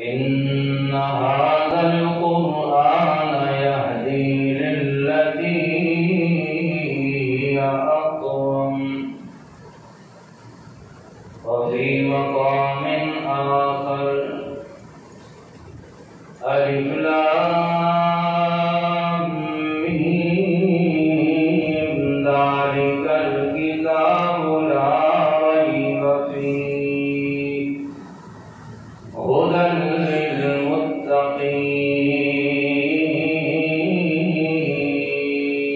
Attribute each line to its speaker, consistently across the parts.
Speaker 1: إن هذا القرآن يهدي للتي هي أقوم وفي مقام آخر ألف لام ميم ذلك الكتاب لا ريب فيه هدى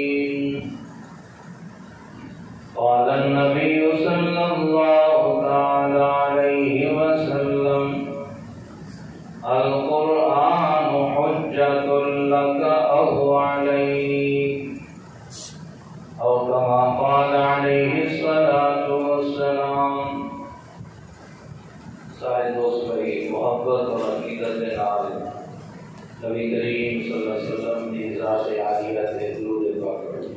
Speaker 1: للمتقين. قال النبي صلى الله تعالى عليه وسلم القرآن حجة لك أو عليك أو كما قال عليه الصلاة والسلام. سارے دوست بھائی محبت اور عقیدت کے نال نبی کریم صلی اللہ علیہ وسلم کی ذات عالیہ سے درود پاک پڑھیں.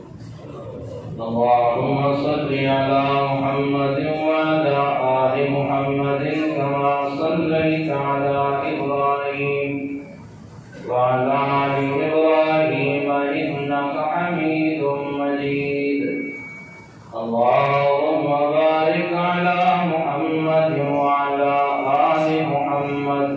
Speaker 1: اللهم صل على محمد وعلى آل محمد كما صليت على إبراهيم وعلى آل إبراهيم إنك حميد مجيد. اللهم بارك على محمد وعلى آل محمد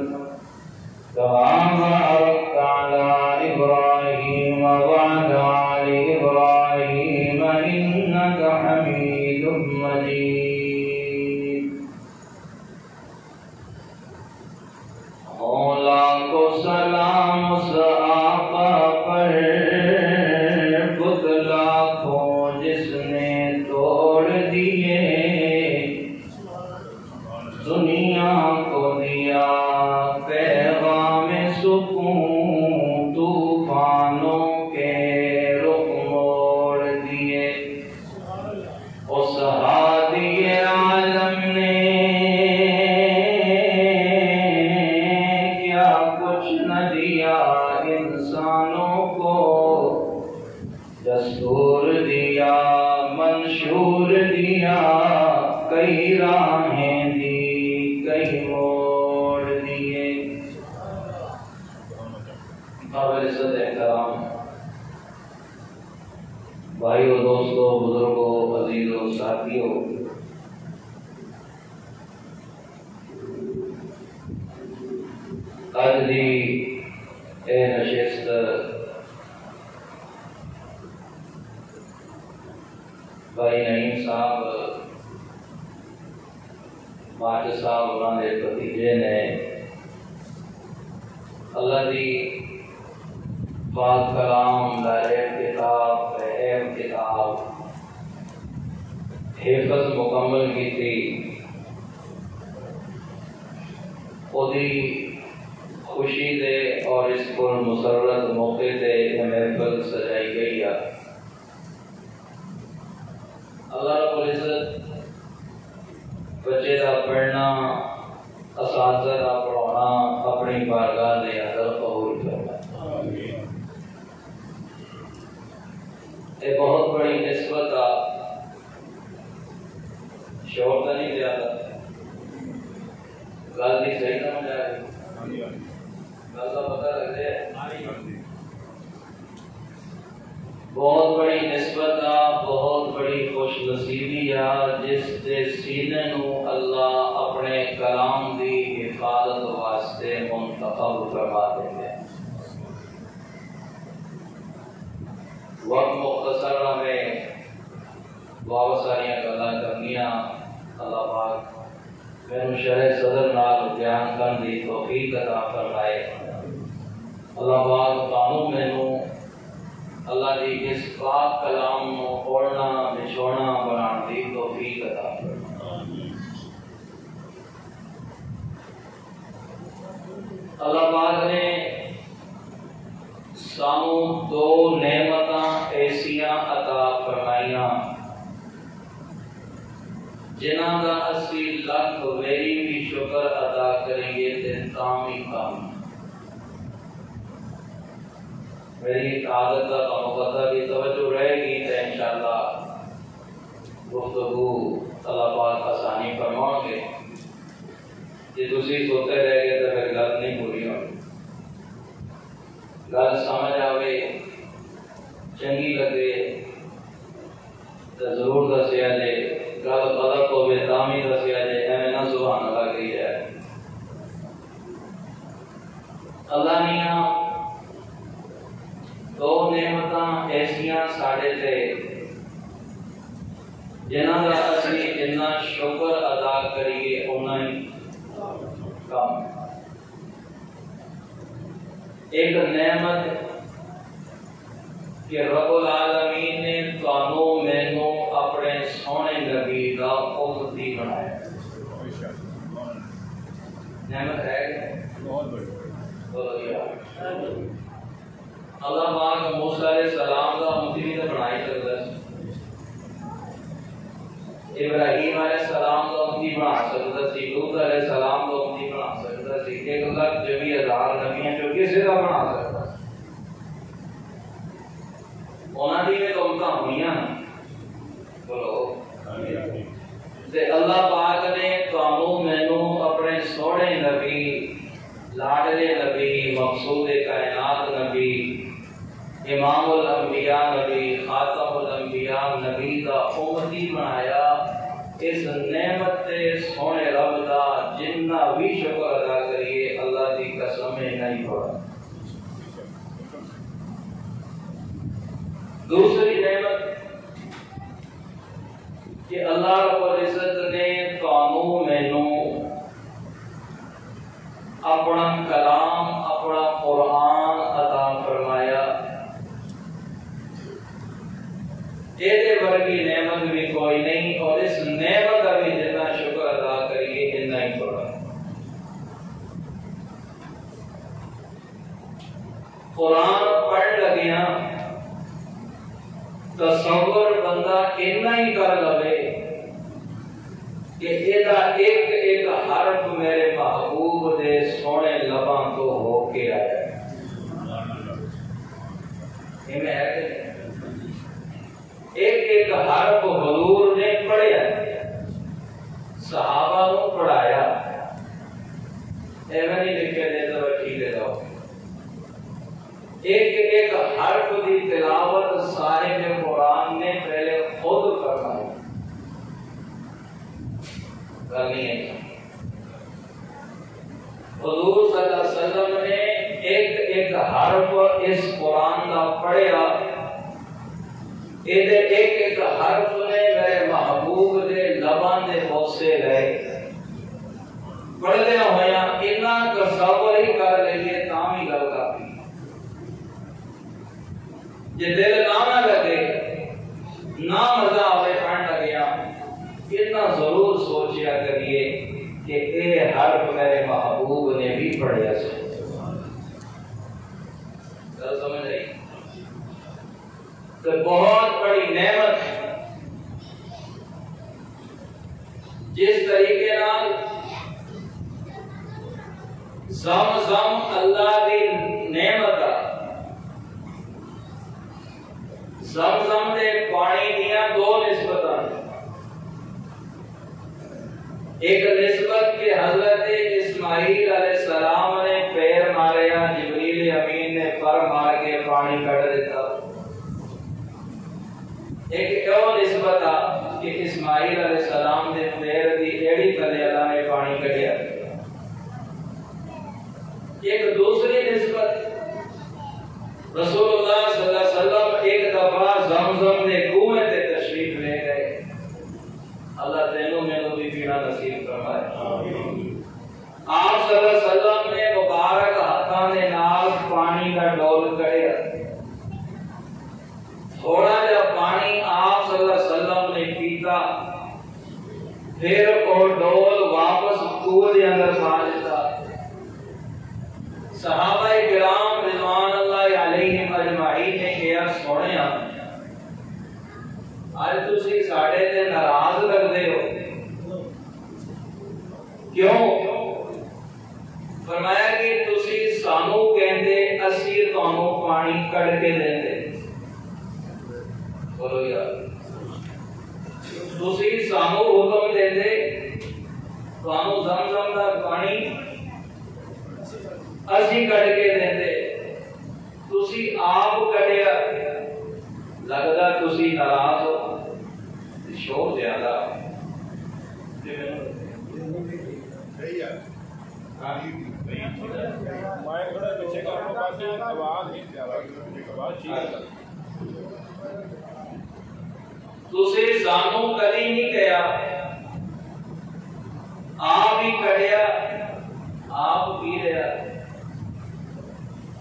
Speaker 1: كما باركت على إبراهيم وعلى آل إبراهيم إنك حميد مجيد. مولا کو سلام اس آقا پر بت لاکھوں جس نے توڑ دیے، دنیا کو دیا پیغام سکون، طوفانوں کے رخ موڑ دیے. اس ہادی عالم نے کیا کچھ نہ دیا انسانوں کو، دستور دیا منشور دیا، کئی راہیں دی کئی موڑ دیے. قابل عزت احترام بھائیو، دوستو، بزرگوں، عزیزوں، ساتھیوں، اج دی اے نشست بھائی نعیم صاحب ماجد صاحب انہوں نے بھتیجے نے اللہ دی پاک کلام دائر کتاب اہم کتاب حفظ مکمل کی تھی. خودی خوشی دے اور اس پر مسرت موقع دے یہ محفل سجائی گئی ہے. اللہ رب العزت بچے کا پڑھنا، اساتذہ کا پڑھانا اپنی بارگاہ دے اندر قبول کرنا. یہ بہت بڑی نسبت آ شور تو نہیں دیا تھا گل کی صحیح سمجھ آ رہی گل کا پتہ لگ جائے. بہت بڑی نسبت آ، بہت بڑی خوش نصیبی آ جس دے سینے نو اللہ اپنے کلام دی حفاظت واسطے منتخب فرما دیں گے. وقت مختصر میں بہت ساری گلاں کرنیاں. اللہ پاک میرے شرح صدر نال بیان کرن دی توفیق عطا فرمائے. اللہ پاک تانوں مینوں اللہ دی اس پاک کلام نو پڑھنا نچوڑنا بنان دی توفیق عطا فرمائے. اللہ پاک نے سانو دو نعمتاں ایسیاں عطا فرمائیاں جنہاں دا اسی لاکھ ویری بھی شکر ادا کریں گے تے تاں بھی کم. میری عادت کا مقدر کی توجہ رہے گی تو انشاءاللہ گفتگو اللہ پاک آسانی فرماؤ گے. جی تسی سوتے رہ گئے تو پھر گل نہیں پوری ہونی. گل سمجھ آوے چنگی لگے تو ضرور دسیا جے, گل غلط ہوے تاں بھی دسیا جے, ایویں نہ سبحان اللہ کہی جائے. اللہ نے دو نعمتاں ایسیاں ساڈے تے جنہاں دا اسی جنہ شکر ادا کریے اُنّا ہی کم. ایک نعمت کہ رب العالمین نے تانوں مینوں اپنے سونے نبی دا امتی بنایا. نعمت ہے اللہ پاک موسیٰ علیہ السلام دا امتی بھی تو بنا ہی سکتا ہے, ابراہیم علیہ السلام دا امتی بنا سکتا سی, لوط علیہ السلام دا امتی بنا سکتا سی, 1,20,000 نبیاں جو کسی کا بنا سکتا سی. انہاں دی میں تو امتاں ہوئیاں بولو تے اللہ پاک نے تانوں مینوں اپنے سونے نبی, لاڈلے نبی, مقصود کائنات نبی, امام الانبیاء نبی, خاتم الانبیاء نبی دا امتی بنایا. اس نعمت تے سونے رب دا جنہ بھی شکر ادا کریے اللہ دی قسم نہیں پڑا. دوسری نعمت کہ اللہ رب العزت نے تانوں مینوں اپنا کلام, اپنا قرآن عطا فرمایا. یہ ورگی نعمت بھی کوئی نہیں, اور اس نعمت کا بھی جتنا شکر ادا کریے اتنا ہی تھوڑا. قرآن پڑھ لگیا تصور بندہ اتنا ہی کر لے کہ ایک ایک حرف میرے محبوب دے سونے لباں تو ہو کے آیا. ایک ایک حرف حضور نے پڑھیا, صحابہ کو پڑھایا. ایویں نہیں لکھے دے تو ٹھیک ہے. ایک ایک حرف کی تلاوت صاحب قرآن نے پہلے خود کرنا ہے, کرنی ہے. حضور صلی اللہ علیہ وسلم نے ایک ایک حرف اس قرآن کا پڑھیا. ایک ایک حرف نے میرے محبوب دے لباں دے بوسے لے پڑھدے ہویا اتنا تصور ہی کر لئیے تاں بھی گل کافی. جے دل نہ لگے, نہ مزہ آئے پڑھن لگیا, اتنا ضرور سوچیا کریے کہ اے حرف میرے محبوب نے بھی پڑھیا سے. سمجھ آئی؟ تو بہت بڑی نعمت جس طریقے نال زمزم اللہ دی نعمت ہے. زمزم دے پانی دیاں دو نسبتاں, ایک نسبت کہ حضرت اسماعیل علیہ السلام نے پیر ماریا, جبریل امین نے پر مار کے پانی کٹ دیتا. ایک اور نسبت کہ اسماعیل علیہ السلام دے پیر دی ایڑی تلے اللہ نے پانی کٹیا. ایک دوسری نسبت رسول اللہ صلی اللہ علیہ وسلم ایک دفعہ زمزم نے کنویں تے تشریف لے گئے. اللہ تینوں میں بھی پینا نصیب فرمائے. آپ صلی اللہ علیہ وسلم نے مبارک ہاتھاں دے نال پانی کا ڈول کڑیا. تھوڑا جا پانی آپ صلی اللہ علیہ وسلم نے پیتا, پھر وہ ڈول واپس کنویں دے اندر پا دیتا. صحابہ کرام رضوان اللہ علیہم اجمعین نے کہا سونیا آج تسی ساڈے تے ناراض لگدے ہو, کیوں؟ فرمایا کہ تسی سانو کہندے اسی تانوں پانی کڑ کے دیندے بولو یار تسی سانو حکم دیندے تانوں زمزم دا پانی اسی کڑ کے دیندے تسی آپ کڑیا لگدا تسی ناراض ہو شور زیادہ تسی سانو کدی نہیں کہیا آپ ہی کڑیا آپ پی لیا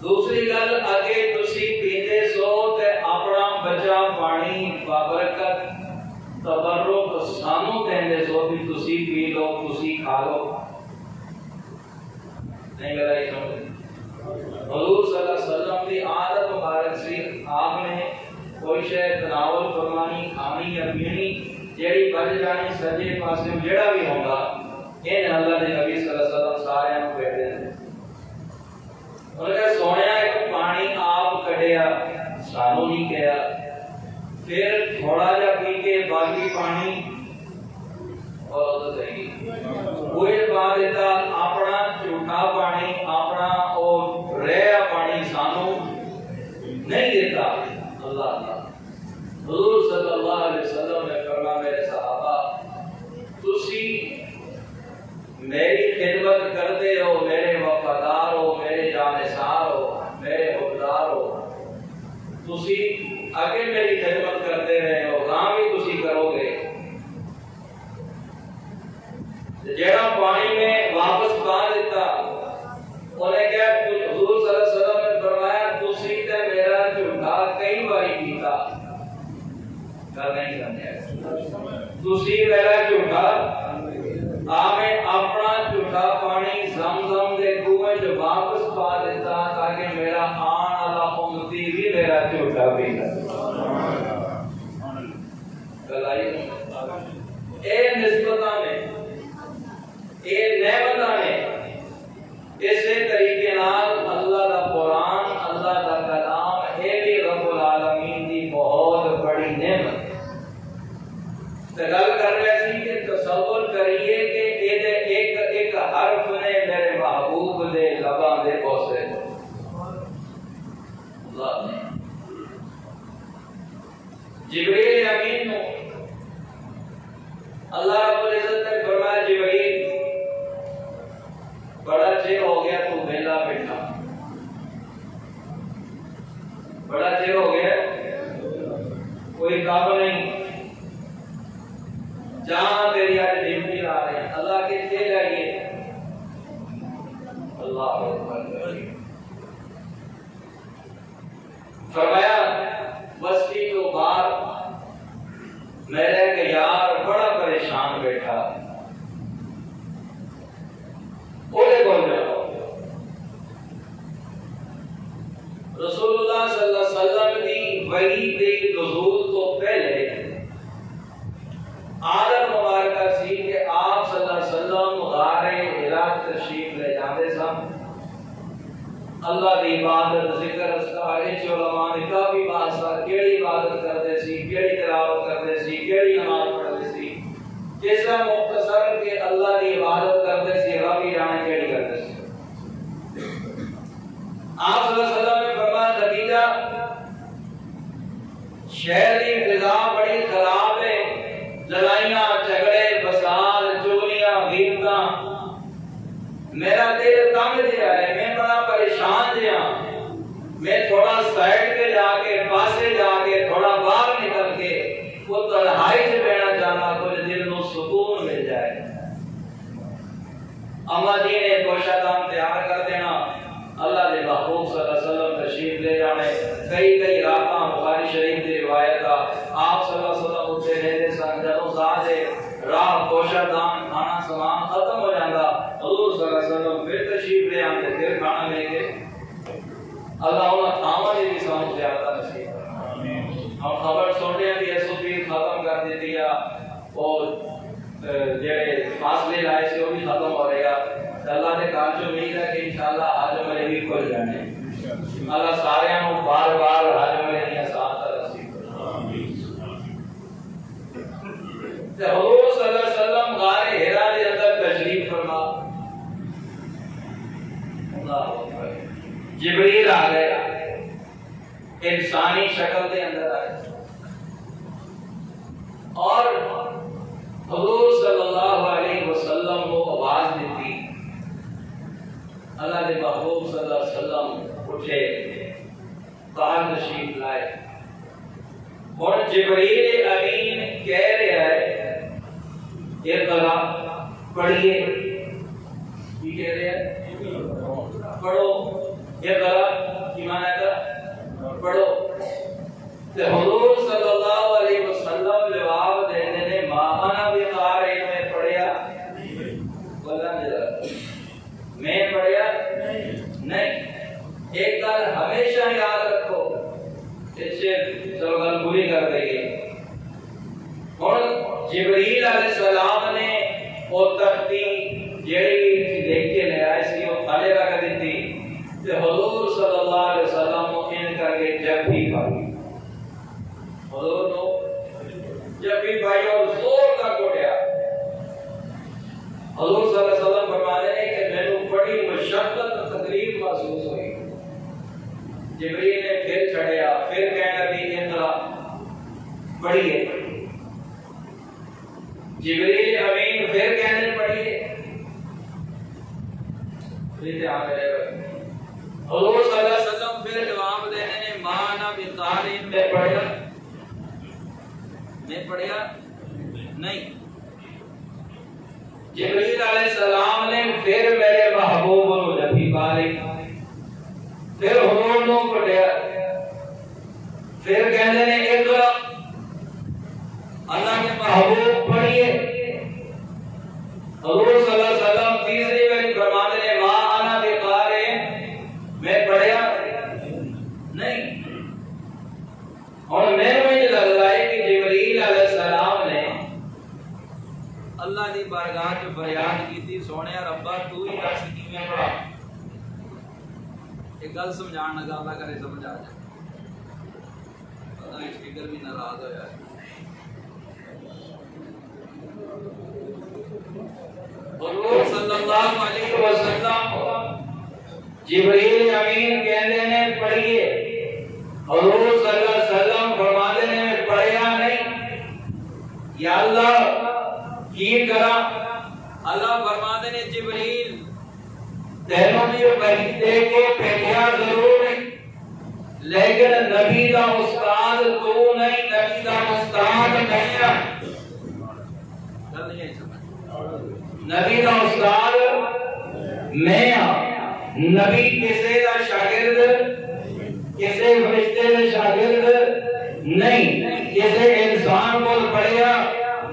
Speaker 1: دوسری گل اگے تسی پیندے سو تے اپنا بچا پانی بابرکت تبرک سانو دیندے سو بھی تسی پی لو تسی کھا لو نہیں گلائی سمجھ حضور صلی اللہ علیہ وسلم کی عادت مبارک سی آپ نے کوئی شے تناول فرمانی کھانی یا پینی جیڑی بچ جانی سجے پاسے جیڑا بھی ہوگا ان اللہ نے نبی صلی اللہ علیہ وسلم سارے کو بیٹھے ہیں انہوں نے سونے ایک پانی آپ کڑیا سانو نہیں کہا پھر تھوڑا جا پی کے باقی پانی اور کوئی بات دیتا اپنا جھوٹا پانی اپنا اور رہا پانی سانو نہیں دیتا اللہ اللہ حضور صلی اللہ علیہ وسلم نے فرمایا میرے صحابہ تسی میری خدمت کرتے ہو میرے وفادار ہو میرے جانثار ہو میرے حبدار ہو تسی آگے میری خدمت کرتے رہے ہو گاں بھی تسی کرو گے جیڑا پانی میں واپس پا دیتا انہیں کیا حضور صلی اللہ علیہ وسلم نے فرمایا تسی تے میرا جھوٹا کئی باری پیتا کر نہیں کرنے تسی میرا جھوٹا آمیں اپنا جھوٹا پانی زمزم دے کنویں جو واپس پا دیتا تاکہ میرا آن والا امتی بھی میرا جھوٹا پیتا اے نسبتاں نے اے نعمتاں نے اسی طریقے نال اللہ دا قرآن اللہ دا کلام اے بھی رب العالمین دی بہت بڑی نعمت گل کر رہے سی کہ تصور کریے کہ ایک حرف نے میرے محبوب دے لباں دے پہنچے جبریل امین نو اللہ رب العزت نے فرمایا جبریل بڑا چیر ہو گیا تو ویلا بیٹھا بڑا چیر ہو گیا کوئی کام نہیں جہاں تیری آج ڈیوٹی آ رہے ہیں اللہ کے چلے جائیے اللہ فرمایا بستی تو بار میرے کہ یار بڑا پریشان بیٹھا اوڑے کون جاؤ رسول اللہ صلی اللہ علیہ وسلم دی وحی دی نزول تو پہلے عادت مبارکہ سی کہ آپ صلی اللہ علیہ وسلم غار حرا تشریف لے جاتے سن اللہ دی عبادت ذکر اذکار علماء نے کافی بحث کیڑی عبادت کرتے سی کیڑی تلاوت کرتے سی کیڑی نماز پڑھتے سی جس طرح مختصر کہ اللہ دی عبادت کرتے سی رب ہی جانے کیڑی کرتے سی آپ صلی اللہ علیہ وسلم نے فرمایا خدیجہ شہر کی فضا بڑی خراب ہے لڑائیاں جھگڑے فساد چغلیاں غیبتاں میرا دل تنگ دیا ہے میں بڑا پریشان دیا میں تھوڑا سائڈ کے جا کے پاسے جا کے تھوڑا باہر نکل کے وہ تنہائی سے بیٹھنا چاہنا کچھ دل کو سکون مل جائے اما جی نے گوشہ دان تیار کر دینا اللہ نے محبوب صلی اللہ علیہ وسلم تشریف لے جانے کئی راتاں بخاری شریف کی روایت کا آپ صلی اللہ علیہ وسلم اٹھے رہتے سن جدوں ذات راہ گوشہ دان کھانا سامان ختم ہو جاتا حضور صلی اللہ علیہ وسلم پھر تشریف لے آتے پھر کھانا لے کے اللہ انہاں تھاواں دی بھی سانو زیادہ نصیب ہم خبر سن رہے ہیں کہ ایس او پی ختم کر دیتی ہے اور جڑے فاصلے لائے سے وہ بھی ختم ہو رہے گا اللہ نے کام جو امید ہے کہ انشاءاللہ آج ہمارے بھی کھل جانے اللہ سارے ہم بار بار حج میں نہیں ساتھ نصیب تے حضور صلی اللہ علیہ وسلم غار حرا دے اندر تشریف فرما جبریل آ گئے انسانی شکل دے اندر آئے اور حضور صلی اللہ علیہ وسلم کو آواز دیتی اللہ کے محبوب صلی اللہ علیہ وسلم اٹھے باہر تشریف لائے اور جبریل امین کہہ رہا ہے اقرا پڑھیے کی کہہ رہے ہیں پڑھو اقرا کی معنی ہے پڑھو تے حضور صلی اللہ علیہ وسلم جواب دینے نے مانا بقارئ میں پڑھیا بولا میں پڑھیا نہیں ایک گل ہمیشہ یاد رکھو اسے سلگن پوری کر دئیے اور جبریل علیہ السلام نے وہ تختی جیڑی دیکھ کے لے آئے سی وہ تھالے رکھ دیتی تے حضور صلی اللہ علیہ وسلم کو ان کر کے جب بھی پڑھی حضور کو جب بھی بھائی اور زور کا کوٹیا حضور صلی اللہ علیہ وسلم فرماتے ہیں کہ میں نے بڑی مشقت تکلیف محسوس ہوئی جبریل نے پھر چڑھیا پھر کہنے لگی اقرا پڑھیے جبریل امین پھر کہنے پڑھیے حضور صلی اللہ علیہ وسلم پھر جواب دینے نے مانا بقارئ میں پڑھیا میں پڑھیا نہیں جبریل علیہ السلام نے پھر میرے محبوب کو جبھی پالی پھر حضور نے پڑھیا پھر کہنے نے اقرا اللہ کے محبوب پڑھیے حضور صلی اللہ علیہ وسلم تیسری بار فرماتے ہیں ما انا بقارئ میں پڑھیا نہیں اور میں مجھے لگ رہا ہے کہ جبریل علیہ السلام نے اللہ دی بارگاہ میں فریاد کی تھی سونیا ربا تو ہی دس کیویں پڑھا ایک گل سمجھان لگا اللہ کرے سمجھ آ جائے پتہ ہے اسپیکر بھی ناراض ہویا ہے حضور صلی اللہ علیہ وسلم جبریل امین کہنے نے پڑھیے حضور صلی اللہ علیہ وسلم فرماتے نے پڑھیا نہیں یا اللہ کی کرا اللہ فرماتے نے جبریل تینوں نے وحی دے کے بھیجا ضرور نہیں لیکن نبی دا استاد تو نہیں نبی دا استاد نہیں ہے نبی دا استاد میں نبی کسی دا شاگرد کسی فرشتے دا شاگرد نہیں کسی انسان کو پڑھیا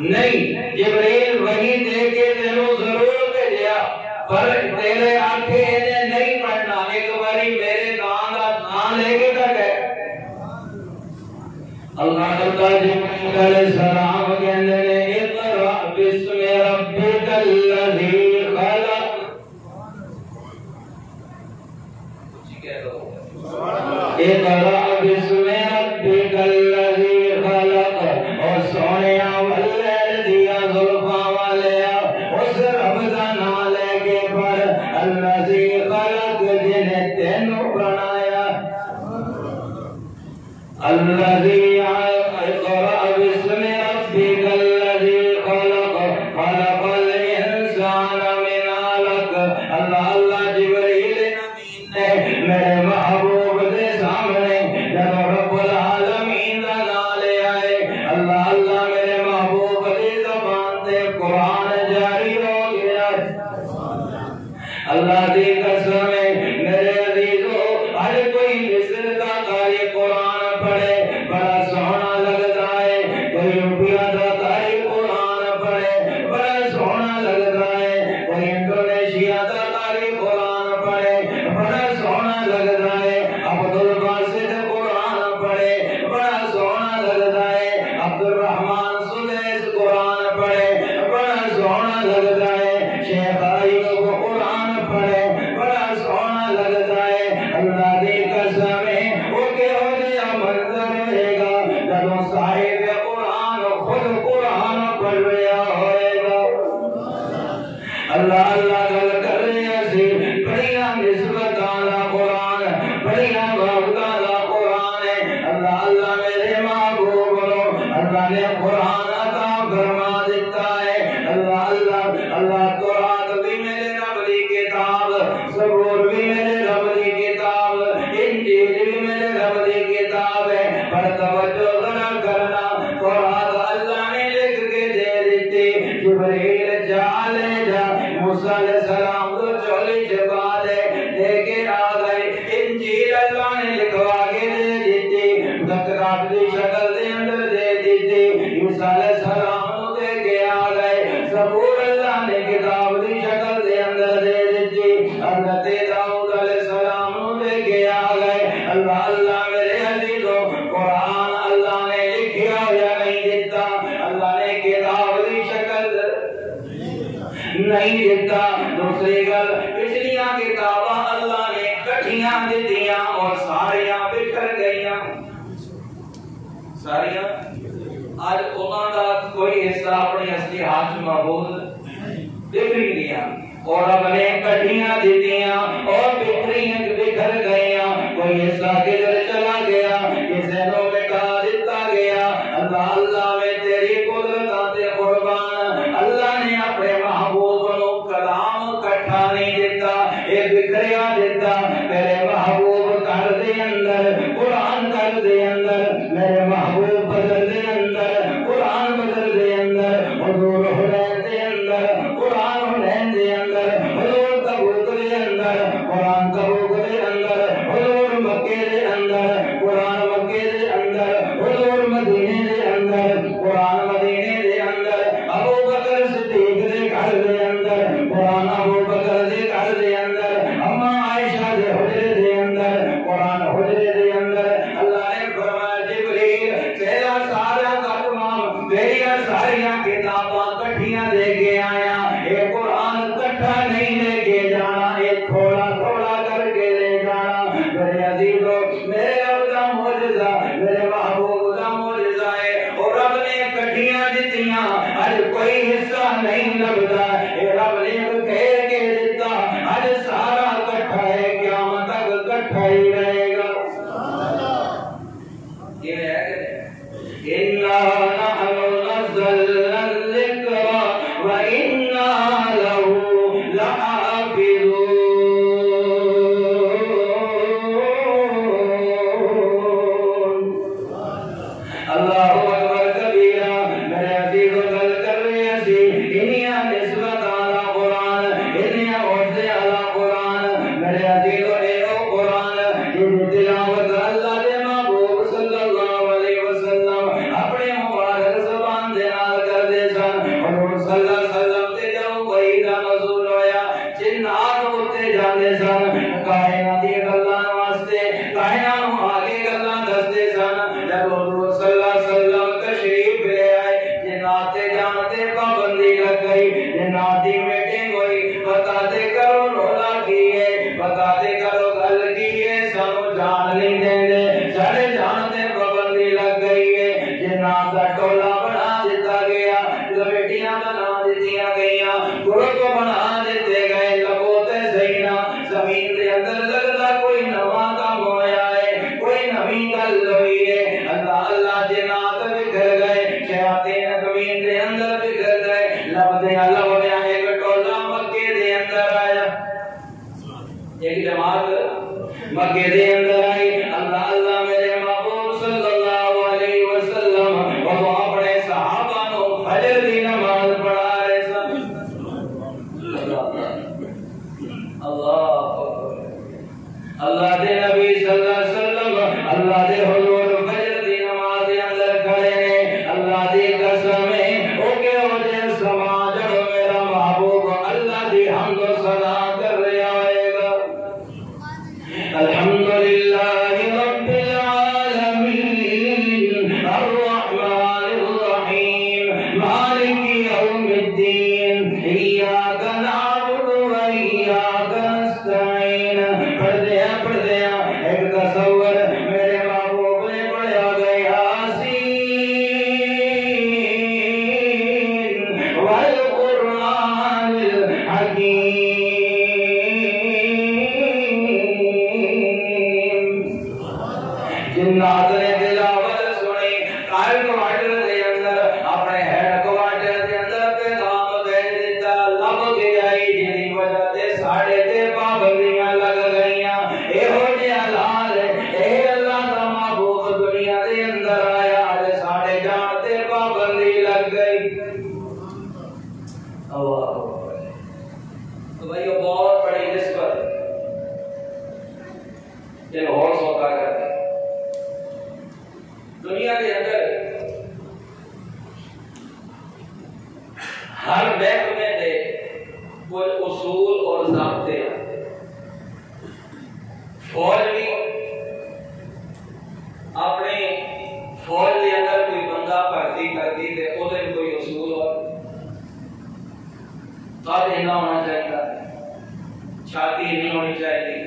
Speaker 1: نہیں جبریل وحی دے کے تینوں ضرور بھیجا پر تیرے آنکھیں انہیں نہیں پڑھنا ایک باری میرے نام کا نام لے کے تک ہے اللہ تعالیٰ جبریل علیہ السلام کہنے نے اقرأ بسم ربک الذی خلق اقرأ بسم ربک الذی خلق اور سونیا واللیل دیا ظلفا والیا اس رب دا نام لے کے پڑھ الذی خلق جنہیں تینوں بنایا الذی اقرأ بسم ربک الذی خلق خلق الانسان من علق اللہ اللہ جبریل امین نے میرے محبوب دے سامنے جب رب العالمین دا نام لے آئے اللہ اللہ میرے محبوب دی زبان سے قرآن جاری ہو گیا اللہ دی قسم میرے عزیزو ہر کوئی مصر کا قاری قرآن پڑھے بڑا سونا لگتا ہے کوئی روپیہ کا قاری قرآن پڑھے بڑا سونا لگتا ہے کوئی انڈونیشیا کا قاری قرآن پڑھے بڑا سونا لگتا ہے عبد الباسط قرآن پڑھے بڑا سونا لگتا ہے عبد الرحمن سلیس قرآن پڑھے بڑا سونا لگتا ہے شیخ ایوب قرآن پڑھے بڑا سونا لگتا ہے اللہ دی قسم اللہ نے قرآن عطا فرما دیتا ہے۔ اللہ اللہ اللہ تورات بھی میرے رب دی کتاب، زبور بھی میرے رب دی کتاب، انجیل بھی میرے رب دی کتاب ہے، پر توجہ ذرا کرنا، تورات اللہ نے لکھ کے دے دیتی، جبریل جا لے جا موسیٰ علیہ السلام کو چولی چھپا دے کے آ گئے، انجیل اللہ نے لکھوا کے دے دیتی، تورات کی شکل دے اندر دے دیتی، عیسیٰ علیہ السلام کو دے کے آ گئے، زبور اللہ نے کتاب کی شکل دے اندر دے دیتی، حضرت داؤد علیہ السلام کو دے کے آ گئے۔ اللہ اللہ میرے عزیزو، قرآن اللہ نے لکھیا یا نہیں دیتا؟ اللہ نے کتاب کی شکل نہیں دیتا۔ دوسری گل، پچھلیاں کتاباں اللہ نے کٹھیاں دیتیاں اور ساریاں بکھر گئیاں، ساریاں آج انہاں دا کوئی حصہ اپنی اصلی ہاتھ محفوظ بکھری گیا، اور رب نے کٹھیاں دیتیاں اور بکھر گئیاں، کوئی حصہ کدھر چلا گیا، کسے نو مٹا دیتا گیا۔ اللہ اللہ میں تیری قدرت تے قربان، اللہ نے اپنے محبوب نو کلام کٹھا نہیں دیتا، اے بکھریا دیتا۔ میرے محبوب کر دے اندر قرآن، کر دے اندر میرے محبوب بدل دے اندر قرآن، بدل دے اندر حضور حنین دے اندر قرآن، حنین دے اندر حضور تبوک دے اندر قرآن، تبوک دے اندر حضور مکے دے اندر قرآن، مکے دے اندر حضور مدینے دے اندر قرآن، مدینے دے اندر ابو بکر صدیق دے گھر دے اندر قرآن، ابو بکر دے گھر دے اندر اما عائشہ دے حجرے دے اندر قرآن، حجرے دے اندر۔ اللہ نے فرمایا جبریل تیرا سارا کا تمام میریاں ساریاں کتاباں کٹھیاں دے کے آیا، اے قرآن کٹھا نہیں لے کے جانا، اے تھوڑا تھوڑا کر کے لے جانا۔ میرے عزیزو، میرے رب دا معجزہ، میرے محبوب دا معجزہ ہے، اور رب نے کٹھیاں دیتیاں، اج کوئی حصہ نہیں لبدا، اے رب نے گھیر کے دیتا، اج سارا کٹھا ہے، قیامت تک کٹھا ہی رہے گا۔ یہ ہے کہ اِنَّا نَحْنُ نَزَّلْنَا الذِّكْرَ وَإِنَّا لَهُ لَحَافِظُونَ۔ اللہ اکبر کبیرہ۔ میرے عزیزو، گل کر رہے ہیں انہیاں نسبت اعلیٰ قرآن، انہیاں عرض اعلیٰ قرآن۔ میرے عزیزو، اے او قرآن جن تلاوت اللہ دے محبوب صلی اللہ علیہ وسلم اپنے مبارک زبان دے نال کر دے سن۔ حضور صلی اللہ علیہ وسلم تے جب وحی دا نزول ہویا، جنات اتے جاندے سن، کائنات دی گلاں واسطے، کائنات نوں آگے گلاں دسدے سن۔ جب حضور صلی اللہ علیہ وسلم تشریف لے آئے، جنات تے جانتے پابندی لگ گئی، جنات دی میٹنگ ہوئی، بتاتے کرو رولا کی ہے، بتاتے کرو گل کی ہے، سانو جان نہیں دیں دے، سارے جانتے پابندی لگ گئی ہے۔ جنات دا ٹولا بنا دیتا گیا، کمیٹیاں بنا دیتیاں گئیاں، گروپ بنا دیتے گئے، لبوتے زینا زمین دے اندر لگتا کوئی نواں کام ہویا ہے، کوئی نویں گل ہوئی ہے۔ اللہ اللہ، جنات بکھر گئے، شیاطین زمین دے اندر بکھر گئے، لبدیاں لبدیاں ایک ٹولا مکے دے اندر آیا، ایک جماعت مکے دے اندر آئی۔ اللہ اللہ، میرے محبوب صلی اللہ علیہ وسلم وہ اپنے صحابہ نو فجر دی نماز پڑھا رہے سن۔ اللہ اللہ دے نبی صلی اللہ علیہ وسلم، اللہ دے حضور فجر دی نماز دے اندر کھڑے نے۔ اللہ دی قسم ہے او کہ او دے سما جڑو میرا محبوب اللہ دی حمد و ثنا کر رہا ہوئے گا۔ الحمدللہ رب العالمین الرحمن الرحیم مالک یوم الدین ایاک نعبد و ایاک نستعین۔ پڑھ دیا ایک تصور میرے محبوب نے پڑھا گیا، یاسین لگ گئی. تو بھائی وہ بہت بڑی نسبت یہ لاہور سودا کرتے دنیا کے اندر ہر محکمے میں کوئی اصول اور ضابطے فوج بھی اپنے فوج کے اندر کوئی بندہ بھرتی کرتی ہے وہ کوئی اصول اور قد اتنا ہونا چاہیے چھاتی نہیں ہونی چاہیے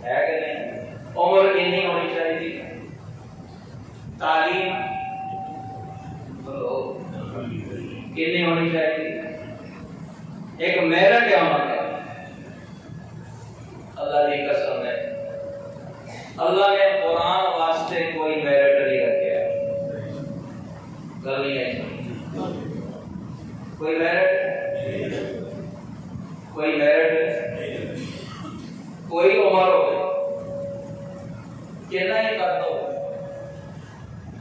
Speaker 1: ہے کہ نہیں عمر نہیں ہونی چاہیے تعلیم کتنی ہونی چاہیے ایک میرٹ عمل ہے اللہ کی قسم ہے اللہ نے قرآن واسطے کوئی میرٹ نہیں رکھا گل نہیں ہے کوئی میرٹ کوئی عمر ہو کتنا ہی قد ہو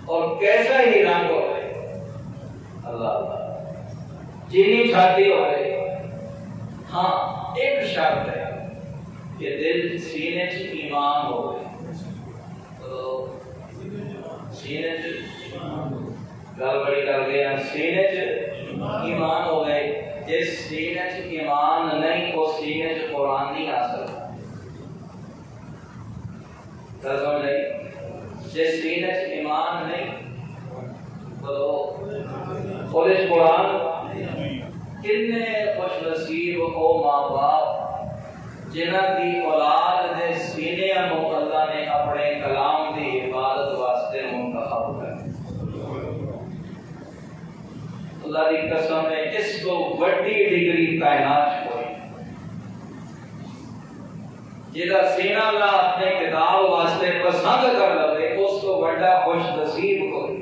Speaker 1: اور کیسا ہی رنگ ہو اللہ جینی چھاتی ہو ہاں ایک شرط ہے کہ دل سینے چ ایمان ہو سینے گل بڑی کر گیا سینے چ ایمان ہو گئے جس سینے چ ایمان نہیں وہ سینے چ قرآن نہیں آ سکتا سمجھ نہیں جس سینے چ ایمان نہیں تو قرآن کتنے خوش نصیب ہو ماں باپ جنہ کی اولاد دے سینے نو اللہ نے اپنے کلام دی حفاظت واسطے منتخب کر اللہ کی قسم ہے اس کو بڑی ڈگری کائنات کوئی جہاں سینہ اللہ اپنے کتاب واسطے پسند کر لے اس کو بڑا خوش نصیب کوئی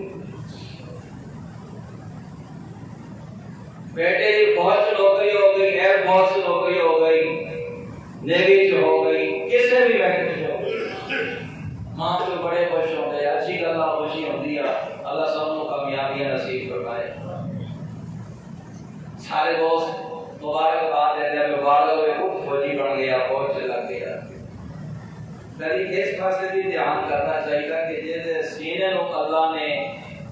Speaker 1: بیٹے کی فوج سے نوکری ہو گئی ایئر فورس سے نوکری ہو گئی نیوی سے ہو گئی کسی بھی محکمے سے ہو گئی ماں تو بڑے خوش ہو گئے اچھی گل خوشی ہوتی ہے اللہ سب کو کامیابیاں نصیب فرمائے سارے دوست مبارکباد دیتے ہیں مبارک ہوئے خوب فوجی بن گیا فوج سے لگ گیا لیکن اس پاسے بھی دھیان کرنا چاہیے کہ جیسے سینے نو اللہ نے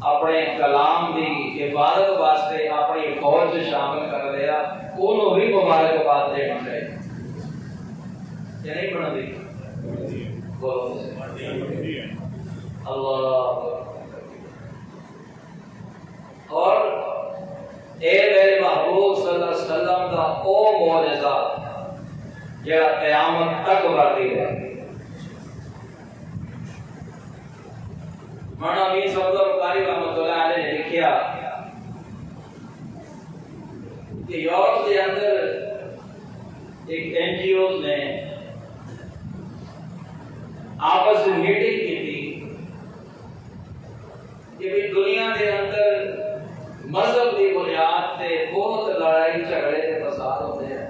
Speaker 1: اپنے کلام دی حفاظت واسطے اپنی فوج سے شامل کر لیا انہوں بھی مبارکباد دینا چاہیے یا نہیں بنا دی اللہ اور اے میرے محبوب صلی اللہ علیہ وسلم کا او معجزہ جڑا قیامت تک باقی ہے مولانا امین صاحب بخاری رحمۃ اللہ علیہ نے لکھا کہ یورپ کے اندر ایک این جی اوز نے آپس میں میٹنگ کی تھی کہ بھی دنیا کے اندر مذہب کی بنیاد سے بہت لڑائی جھگڑے کے فساد ہوتے ہیں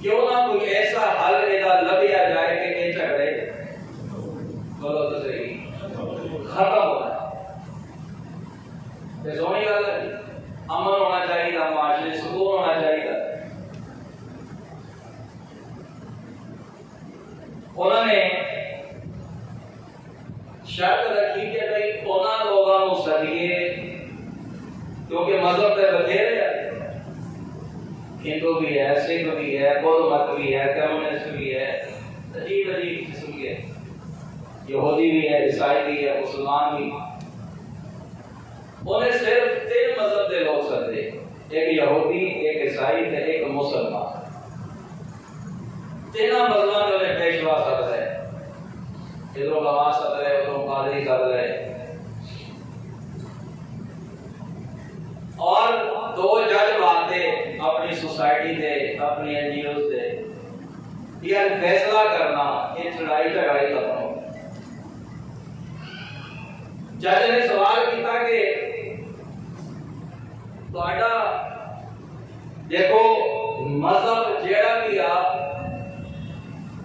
Speaker 1: کیوں نہ کوئی ایسا حل ادا لبیا جائے کہ یہ جھگڑے بولو تو صحیح ختم ہو جائے سونی گل ہے امن ہونا چاہیے معاشرے سکون ہونا چاہیے انہوں نے شرط رکھی کہ بھائی انہوں لوگوں کو سدیے کیونکہ مذہب کے بتھیرے ہیں ہندو بھی ہے سکھ بھی ہے بدھ مت بھی ہے کمیونسٹ بھی ہے عجیب عجیب قسم کے یہودی بھی ہے عیسائی بھی ہے مسلمان بھی انہیں صرف 3 مذہب کے لوگ سدے ایک یہودی ایک عیسائی تے ایک مسلمان 3 مذہبوں کے پیشوا سد رہے ادھر لوا سد رہے ادھر قادری سد رہے اور 2 جج آتے اپنی سوسائٹی دے اپنی این جی اوز دے یہ فیصلہ کرنا یہ لڑائی جھگڑائی ختم ہو جج نے سوال کیا کہ تہاڈا دیکھو مذہب جیڑا بھی آ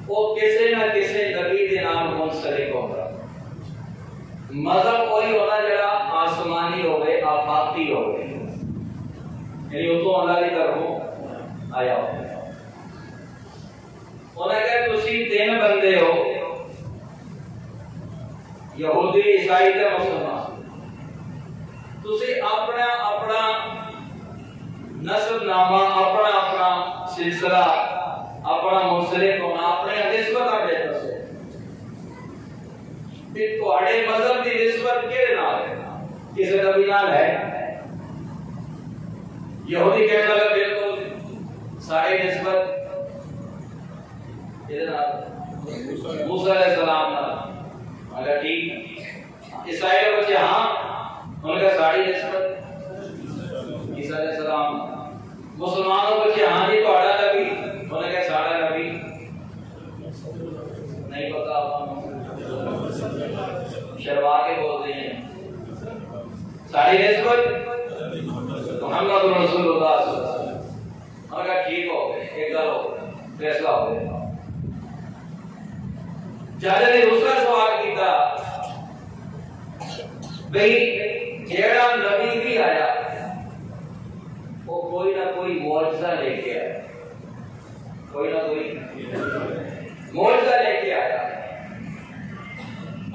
Speaker 1: وہ کسی نہ کسی نبی دے نام منسلک ہوگا مذہب کوئی ہونا جڑا آسمان یعنی وہ تو اللہ کی طرفوں آیا ہو. انہیں کہا تسی 3 بندے ہو، یہودی، عیسائی تے مسلمان. تسی اپنا اپنا نسب نامہ، اپنا اپنا سلسلہ، اپنا منسلک ہونا، اپنے نسبت اپنے دسو. تھوڑے مذہب کی نسبت کہڑے نال ہے؟ کسی نبی نال ہے؟ یہودی کہنے لگا بالکل ساری نسبت موسیٰ علیہ السلام نال. اگر ٹھیک. عیسائی لوگ بچے ہاں، ان کا ساری نسبت عیسیٰ علیہ السلام. مسلمانوں بچے ہاں جی تھوڑا نبی، انہیں کہا سارا نبی نہیں پتا، شروا کے بولتے ہیں ساری نسبت محمد رسول اللہ صلی اللہ علیہ وسلم. انہوں نے کہا ٹھیک ہو گئے، ایک گل ہو گئے، فیصلہ ہو گیا. جج نے دوسرا سوال کیتا بھئی جیڑا نبی بھی آیا وہ کوئی نہ کوئی معجزہ لے کے آیا، کوئی نہ کوئی معجزہ لے کے آیا.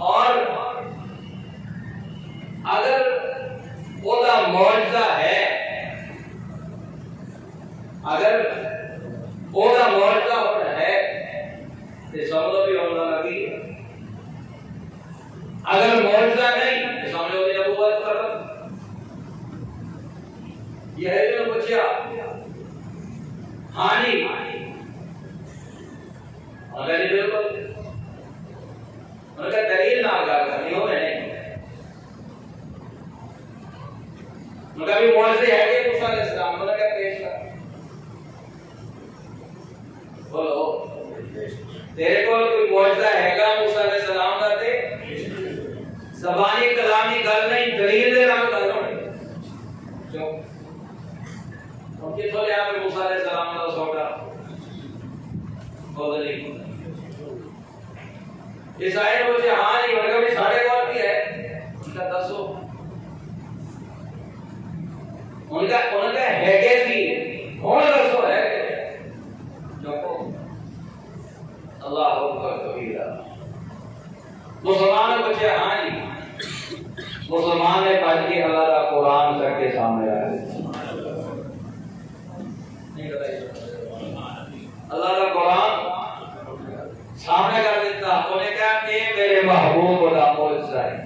Speaker 1: اور اگر وہ معجزہ ہے، اگر وہ معجزہ ہے تو سمجھو بھی اللہ نبی ہے. اگر معجزہ نہیں تو سمجھو بھی نبوت ختم. یہ ہے جو پوچھا ہاں جی، اگر جی بالکل ان کا دلیل نہ آگاہ کرنی ہو میں نہیں. ان کا بھی معجزے ہے کہ موسیٰ علیہ السلام ان کا پیش کر بولو تیرے کو کوئی معجزہ ہے گا موسیٰ علیہ السلام کا تے زبانی کلامی گل نہیں، دلیل دے نال گل ہونی. کیوں ہم کتوں لیا پہ موسیٰ علیہ السلام کا سوٹا بولے نہیں. عیسائی نے پوچھے ہاں نہیں، ان کا بھی ساڑھے کو بھی ہے، ان کا دسو. ان کا ہے کہ سی کون دسو ہے کہ اللہ اکبر کبیرہ. مسلمان نے پوچھے ہاں جی. مسلمان نے پڑھ کے اللہ کا قرآن سب کے سامنے آیا. اللہ کا قرآن سامنے کر دیتا. انہیں کہا کہ میرے محبوب کا معجزہ ہے.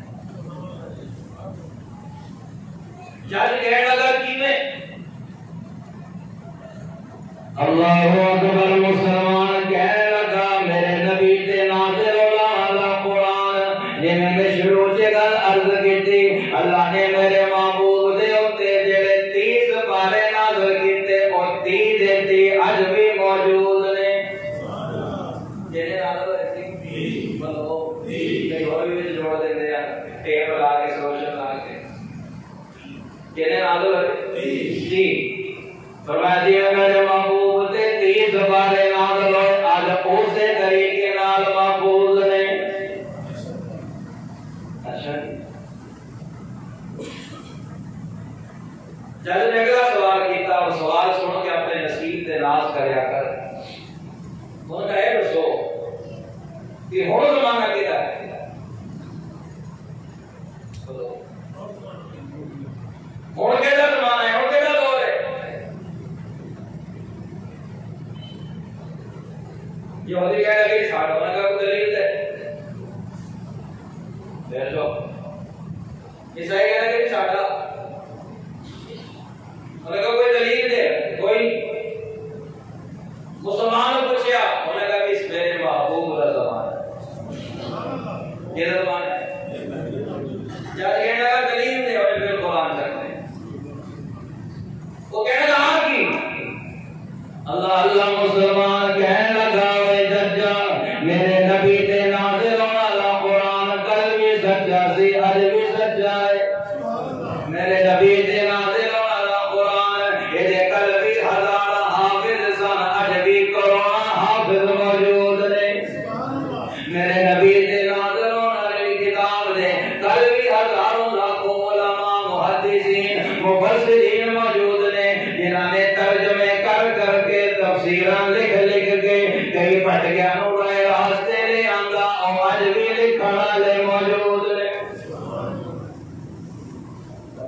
Speaker 1: جج کہنے لگا کی میں اللہ اکبر. مسلمان کہنے لگا میرے نبی تے نازل والا قرآن جے میں شروع سے گل عرض کیتی اللہ نے میرے محبوب دے اوتے جڑے 30 پارے نازل کیتے او 30 دے 30 اج بھی موجود نے. جڑے نازل ہوئے 30 بولو 30 کئی اور بھی جوڑ دیندے ہیں ٹیپ لا کے سولوشن لا کے. جڑے نازل ہوئے 30 فرمایا دیا میرے محبوب تے 30 پارے نازل ہوئے اج اسی طریقے نال محفوظ نے. اچھا جج نے اگلا سوال کیتا اور سوال سن کے اپنے نصیب تے ناز کریا کر. انہوں نے کہا دسو کہ ہن زمانہ کیدا ہے؟ ہن کیدا زمانہ ہے؟ ہن کیدا دور ہے؟ یہودی کہنے لگے ساڑھا ہونا کا کوئی دلیل ہے؟ پھر جو عیسائی کہنے لگے ساڑھا انہیں کہا کوئی دلیل دے کوئی. مسلمان نے پوچھا انہیں کہا کہ اس میرے محبوب کا زمانہ ہے. یہ زمانہ ہے. جب کہنے لگا دلیل دے انہیں پھر قرآن کرتے ہیں. وہ کہنے لگا کہ اللہ اللہ. مسلمان کہنے لگا وے ججا میرے نبی تے نازل والا قرآن کل بھی سچا سی اج بھی سچا ہے. میرے نبی تے نازل والا قرآن یہ کل بھی 1000 حافظ سن اج بھی کروڑاں حافظ موجود نے. میرے نبی تے نازل والی کتاب دے کل بھی ہزاروں لاکھوں علماء محدثین مفسرین موجود نے. یہ تفسیراں لکھ لکھ کے کئی پٹکیاں نوں رائے راستے لے آندا او اج بھی لکھن والے موجود نے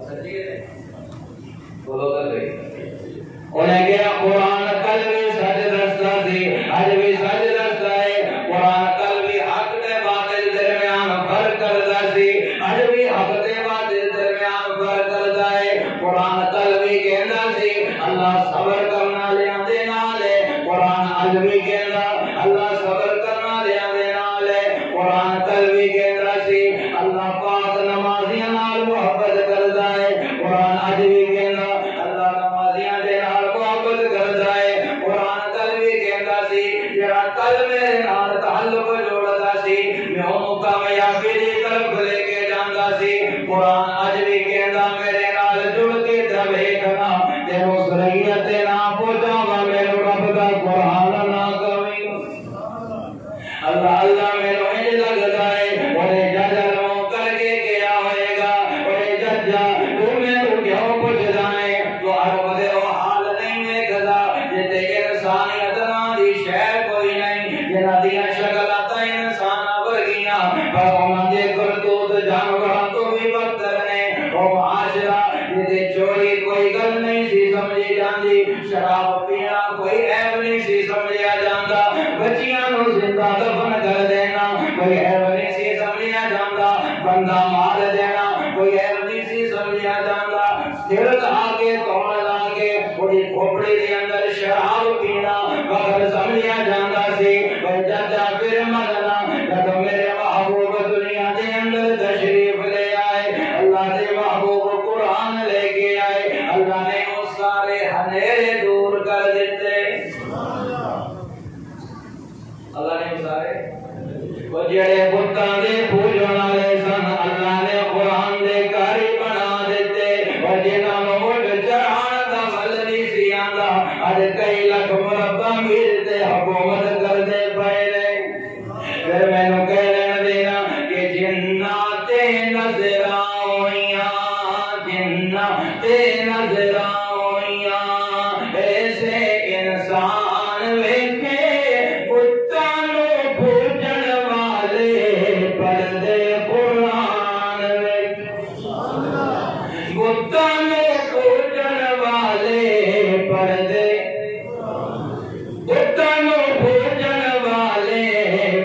Speaker 1: سچی ہے بولو تو صحیح انہیں کیا قرآن کل بھی سچ دستا سی اج بھی سچ دستا ہے قرآن کل بھی حق تے باطل درمیان فرق کردا سی اج بھی حق تے باطل درمیان فرق کردا ہے قرآن کل بھی کہندا سی اللہ صبر کرنا لیاں دے نال ہے قرآن اج بھی کہندا اللہ صبر کرنا لیاں دے نال ہے قرآن کل بھی کہندا سی اللہ پاک نمازیاں نال محبت کردا ہے قرآن اج بھی کہندا اللہ نمازیاں دے نال محبت کردا ہے قرآن کل بھی کہندا سی جڑا کل میرے نال تعلق جوڑدا سی میں اونوں کامیابی دی طرف لے کے جاندا سی قرآن اج بھی کہندا میرے نال جڑ کے دیکھنا تے اس ریت نہ پہنچاوا میرے رب دا قرآن نہ کمی اللہ اللہ میرے انج لگدا ہے اوے ججلوں کر کے گیا ہوئے گا اوے ججا تو میرے کیوں پوچھدا ہے تو عرب دے او حال نہیں ویکھدا جتے انسانیت ناں دی شے کوئی نہیں جنہاں دیاں شکلاں تے انسان ورگیاں پر انہاں دے کرتوت جانوراں تو بھی بدتر نے او معاشرہ جتے چوری کوئی گل نہیں سی سمجھی جاندی شراب پینا کوئی عیب نہیں سی سمجھیا جاندا بچیاں نوں زندہ دفن کر دینا کوئی عیب نہیں سی سمجھیا جاندا بندہ مار دینا کوئی عیب نہیں سی سمجھیا جاندا دل لا کے توڑ لا کے اودی کھوپڑی دے اندر شراب پینا وقت سمجھیا جاندا سی او جدا پھر مرنا جب میرے محبوب دنیا دے اندر تشریف لے آئے اللہ دے محبوب قرآن لے کے آئے اللہ نے وہ سارے ہنیرے دور کر دیتے اللہ نے وہ سارے وہ جڑے بتاں دے پوجن والے سن اللہ نے قرآن دے کاری بنا دیتے وہ جنہاں نوں وڈ چڑھان دا ول نہیں سی آندا اج کئی لاکھ مربع میل تے حکومت کردے پئے نے پھر مینوں کہہ لین دینا کہ جنات نظر آئیاں جنات نظر آئیاں ایسے انسان ویکھے کتاں نوں پوجن والے پڑھدے قرآن ویکھے کتاں نوں پوجن والے پڑھدے کتاں نوں پوجن والے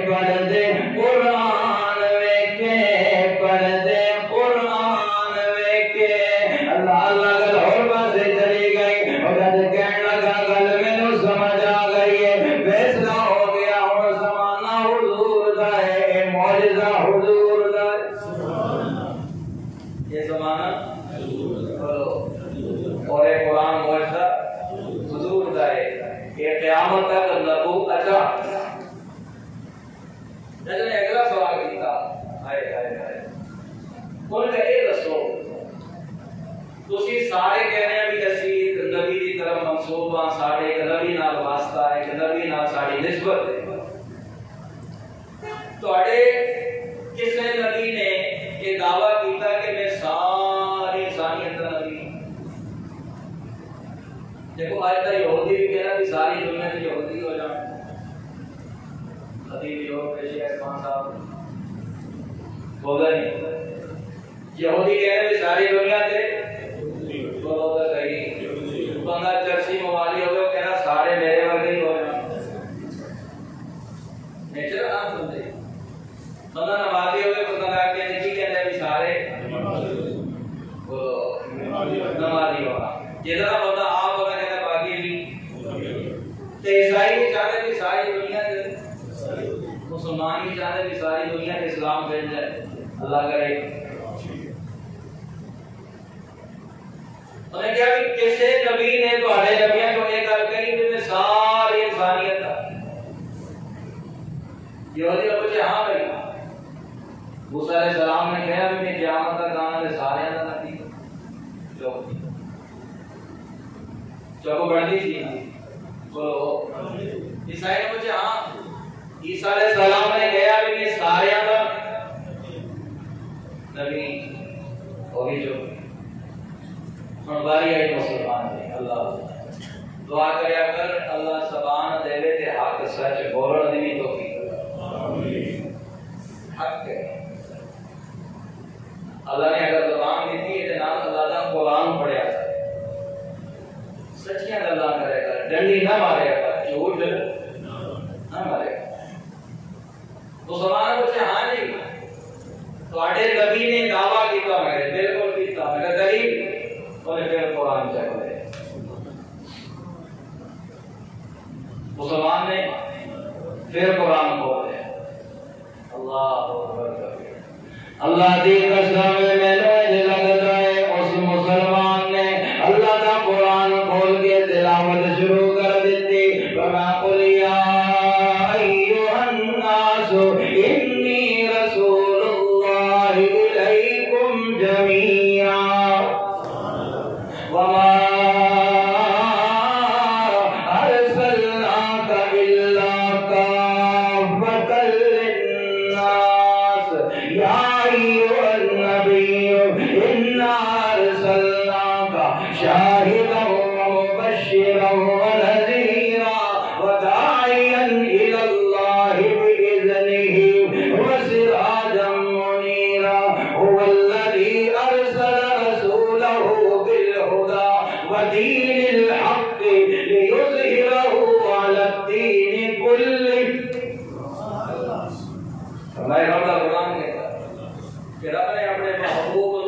Speaker 1: پڑھدے قرآن ویکھے پڑھدے قرآن ویکھے اللہ اللہ گل اور پاسے چلی گئی اور جد کہن لگا گل مینوں سمجھ آ گئی ہے فیصلہ ہو گیا ہن زمانہ حضور دا ہے معجزہ حضور دا ہے یہ زمانہ اور یہ قرآن معجزہ حضور دا ہے یہ قیامت تک نبوت اچھا جب نے اگلا سوال کیتا ہائے ہائے ہائے ان کا یہ دسو تسی سارے کہنے ہیں بھی اسی نبی دی طرف منسوب ہاں ساڈے ایک نبی نال واسطہ ہے ایک نبی نال ساڈی نسبت ہے تواڈے کسے نبی نے یہ دعویٰ کیتا کہ میں ساری انسانیت کا نبی دیکھو آج تک یہودی بھی کہنا کہ ساری دنیا کی یہودی ہو جائیں خطیب یہود پیشی احسان صاحب بولا نہیں یہودی کہنے کہ ساری دنیا تے بولو تو صحیح بندہ چرسی موالی ہوگا کہنا سارے میرے ورگے ہی ہو جائیں نیچر نام سنتے بندہ نمازی ہوگا بندہ کہتے ہیں کہ سارے نمازی ہوگا جتنا بندہ آپ ہوگا کہتا باقی بھی تے عیسائی بھی چاہتے کہ ساری دنیا مسلمان بھی چاہتے کہ ساری دنیا کے اسلام بھیج جائے اللہ کرے انہیں کیا کہ کسے نبی نے تو ہڑے نبیاں کو یہ گل کری کہ میں ساری انسانیت تھا یہودی نے پوچھے ہاں بھائی موسیٰ علیہ السلام نے کہا کہ میں قیامت تک آنا دے سارے اندر نبی چوکو بڑھتی تھی بولو عیسائی نے پوچھا ہاں عیسیٰ علیہ السلام نے کہا کہ میں سارے اندر نبی ہوگی جو باری آئی مسلمان نے اللہ دعا کریا کر اللہ زبان دے تے حق سچ بولن دی بھی توفیق آمین حق ہے اللہ نے اگر زبان دیتی ہے تے نال اللہ دا قرآن پڑھیا کر سچیاں گلاں کرے کر ڈنڈی نہ مارے کر جھوٹ نہ مارے مسلمان پوچھے ہاں جی تواڈے نبی نے دعویٰ کیتا میں بالکل کیتا میں دلیل اور پھر قرآن چیک کرے مسلمان نے پھر قرآن کھولے اللہ اکبر اللہ دی قسم میں نے لگتا ہے اس مسلمان نے اللہ کا قرآن کھول کے تلاوت شروع کر دیتی وما قل یا ایھا الناس انی رسول اللہ الیکم جمیعا وما شاهدا ومبشرا ونذيرا وداعيا إلى الله بإذنه وسراجا منيرا هو الذي أرسل رسوله بالهدى ودين الحق ليظهره على الدين كله ہمارے رب کا قرآن ہے کہ رب نے اپنے محبوب کو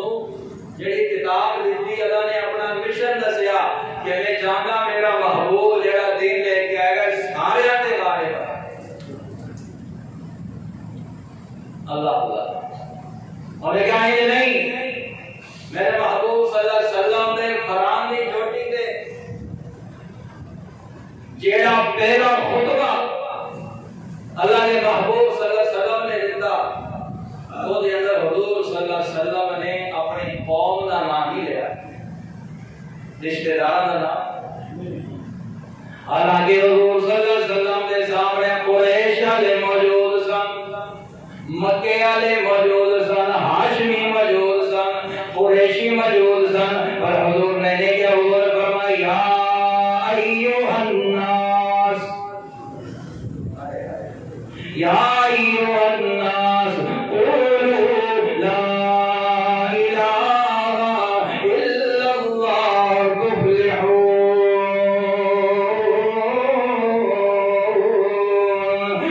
Speaker 1: جڑی کتاب دیتی اللہ نے اپنا مشن دسیا کہ میں چاہتا میرا محبوب جڑا دین لے کے آئے گا سارے تے غالب ہے اللہ اللہ اور کیا یہ نہیں میرے محبوب صلی اللہ علیہ وسلم نے قرآن دی چوٹی تے جیڑا پہلا خطبہ اللہ نے محبوب صلی اللہ علیہ وسلم نے دیتا وہ دے اندر حضور صلی اللہ علیہ وسلم نے اپنی قوم کا نام ہی لیا رشتہ دار کا نام حالانکہ حضور صلی اللہ علیہ وسلم کے سامنے قریش والے موجود سن مکے والے موجود سن ہاشمی موجود سن قریشی موجود سن پر حضور نے نہیں کیا حضور فرمایا یا ایھا الناس یا ایھا الناس قولوا لا الہ الا اللہ تفلحون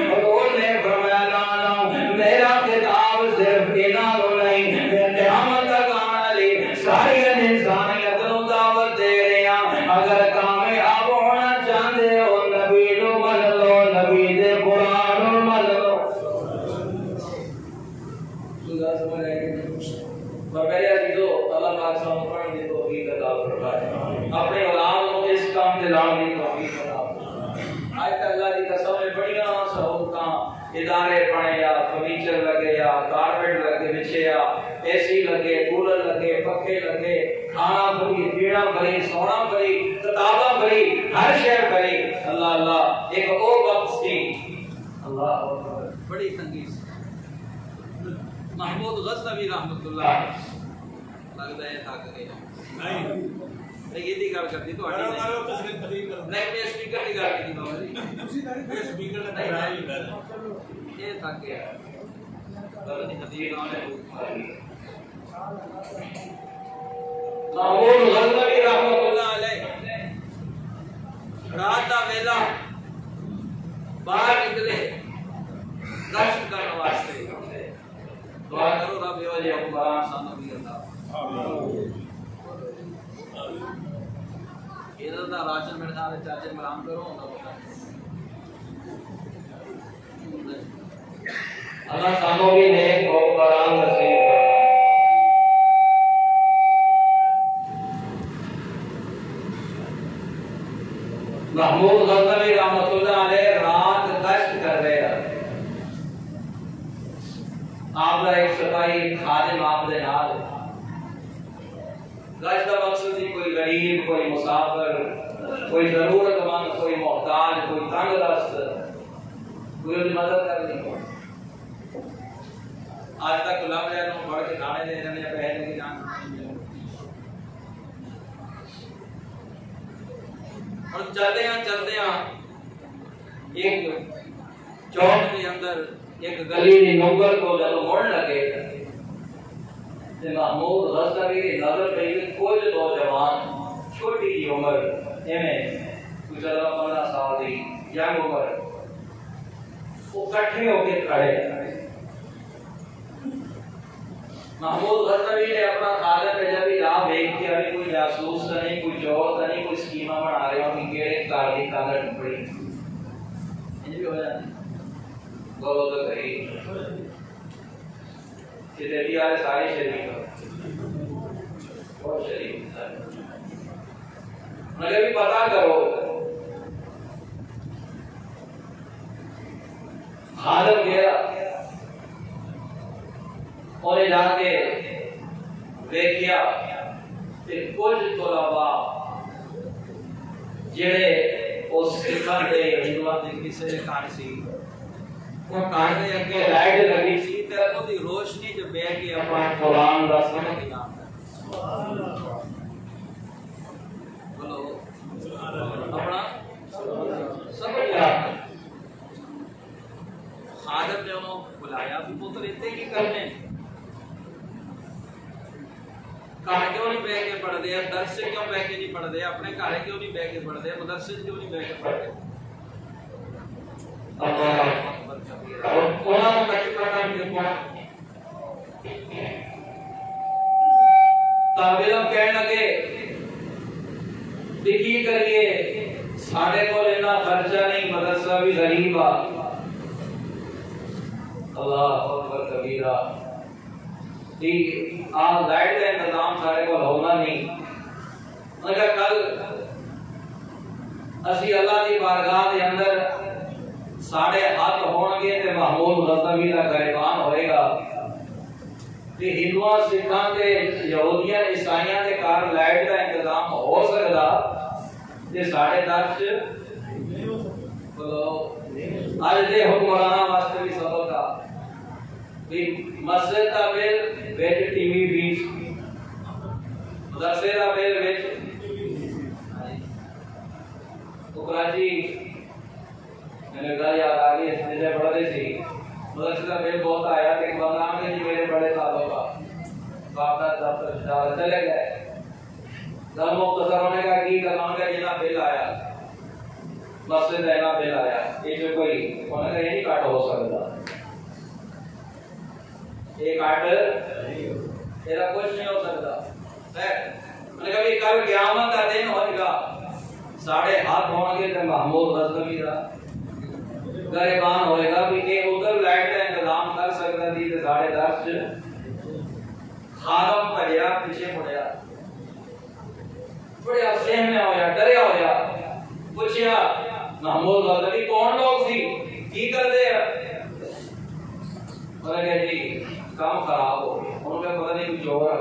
Speaker 1: حضور نے فرمایا لانا میرا خطاب صرف انہوں نہیں قیامت تک آنے والی ساری انسانیت کو دعوت دے رہے ہیں اگر کامیاب ہونا چاہتے ہو نبی نو من لو نبی دے قرآن نو من لو پہلے عزیزو اللہ پاک سامنے پڑھنے دی توفیق عطا فرمائے اپنے اولاد کو اس کام تے لاؤ دی توفیق عطا فرمائے آج تک اللہ دی قسم میں بڑیاں سہولتاں ادارے بنے یا فرنیچر لگے یا کارپیٹ لگے بچھے یا اے سی لگے کولر لگے پکھے لگے کھانا فری پینا فری سونا فری کتاباں فری ہر شے فری اللہ اللہ ایک او وقت سی اللہ بڑی تنگی محمود غزنوی رحمت اللہ لگتا ہے تھا کہ نہیں یہ دی گل کرتی تو ہٹی نہیں میں سپیکر دی گل کی بابا جی سپیکر دا نہیں یہ تھا کہ گل نہیں ہتی نام ہے محمود غزنوی رحمت اللہ علیہ رات دا ویلا باہر نکلے گشت کرنے واسطے دعا کرو رب یہ وجہ حکمران سانو بھی عطا ادھر دا راشن میرے خیال ہے چاچے مرام کرو اللہ سانو بھی نیک حکمران نصیب کرے محمود غزنوی رحمۃ اللہ علیہ رات گشت کر رہے ہیں آپ کا ایک سپاہی خادم آپ دے نال گشت کا مقصد ہی کوئی غریب کوئی مسافر کوئی ضرورت مند کوئی محتاج کوئی تنگ دست کوئی ان کی مدد کرنی آج تک لب لے لوں پڑھ کے کھانے دے رہے ہیں پہلے کی جان اور چلدے ایک چوک کے اندر ایک گلی دی نوکر کو جب مڑ لگے تے محمود غزنوی کی نظر پہ کچھ نوجوان چھوٹی جی عمر ایویں کچھ 15 سال دی ینگ عمر وہ کٹھے ہو کے کھڑے محمود غزنوی نے اپنا خادم بھیجا بھی راہ دیکھ کے ابھی کوئی جاسوس تو نہیں کوئی چور تو نہیں کوئی اسکیما بنا رہے ہو کہ کیڑے کار دی کانگڑ ٹپڑی یہ بھی ہو جاتی بولو تو صحیح کہ بھی آئے ساری شریف بہت شریف مگر بھی پتا کرو خادم گیا اور جا کے دیکھیا کہ کچھ طلباء جڑے اس سکھاں دے ہندوؤں دے کسے دے کان سی وہ کان دے اگے لائٹ لگی سی تے او دی روشنی جو بیٹھ کے اپنا قرآن دا سمجھ گیا بولو اپنا سمجھ گیا خادم نے انہوں بلایا بھی پتر اتنے کی کرنے کہاں کیوں نہیں بے کے پڑھ دے درس سے کیوں بے کے نہیں پڑھ دے اپنے گھر کیوں نہیں بے کے پڑھ دے مدرسے کیوں نہیں بے کے پڑھ دے اور کونا کو کچھ کرنا بھی کون طالب علم کہنے لگے دیکھی کریے ساڑھے کو لینا خرچہ نہیں مدرسہ بھی غریب آ اللہ اکبر کبیرہ آپ لائٹ کا انتظام سارے کو ہونا نہیں مگر کل اسی اللہ کی بارگاہ کے اندر ساڑھے ہاتھ ہون گے تے محمود غزنوی کا گریبان ہوئے گا تے ہندوؤں سکھاں تے یہودیاں عیسائیاں کے کار لائٹ کا انتظام ہو سکتا تے ساڑھے 10 بولو آج دے حکمرانہ واسطے بھی سبق کا مسجد کا بل ویچ ٹی وی بیچ مدرسے کا بل ویچ کراچی میں نے گھر یاد آ گئی اس نے پڑھتے تھی مدرسے کا بل بہت آیا کہ بندام کے جی میرے بڑے صاحبوں کا باپ کا دفتر شہر چلے گئے گھر مختصر ہونے کا کی کرنا کا جنا بل آیا مسجد اینا بل آیا یہ جو کوئی ہونے کا یہ نہیں کاٹ ہو سکتا ایک آٹھ تیرا کچھ نہیں ہو سکتا میں نے کبھی کل قیامت کا دن ہوئے گا ساڑھے ہاتھ ہوں گے تو محمود غزنوی کا گریبان ہوئے گا بھی کہ ادھر لائٹ کا انتظام کر سکتا تھی تو ساڑھے 10 خادم پڑیا پیچھے پڑیا بڑے افسین میں ہویا ڈریا ہویا پوچھیا محمود غزنوی کون لوگ تھی کی کر دے انہوں نے کہا جی کام خراب ہو گیا انہوں نے پتہ نہیں کچھ اور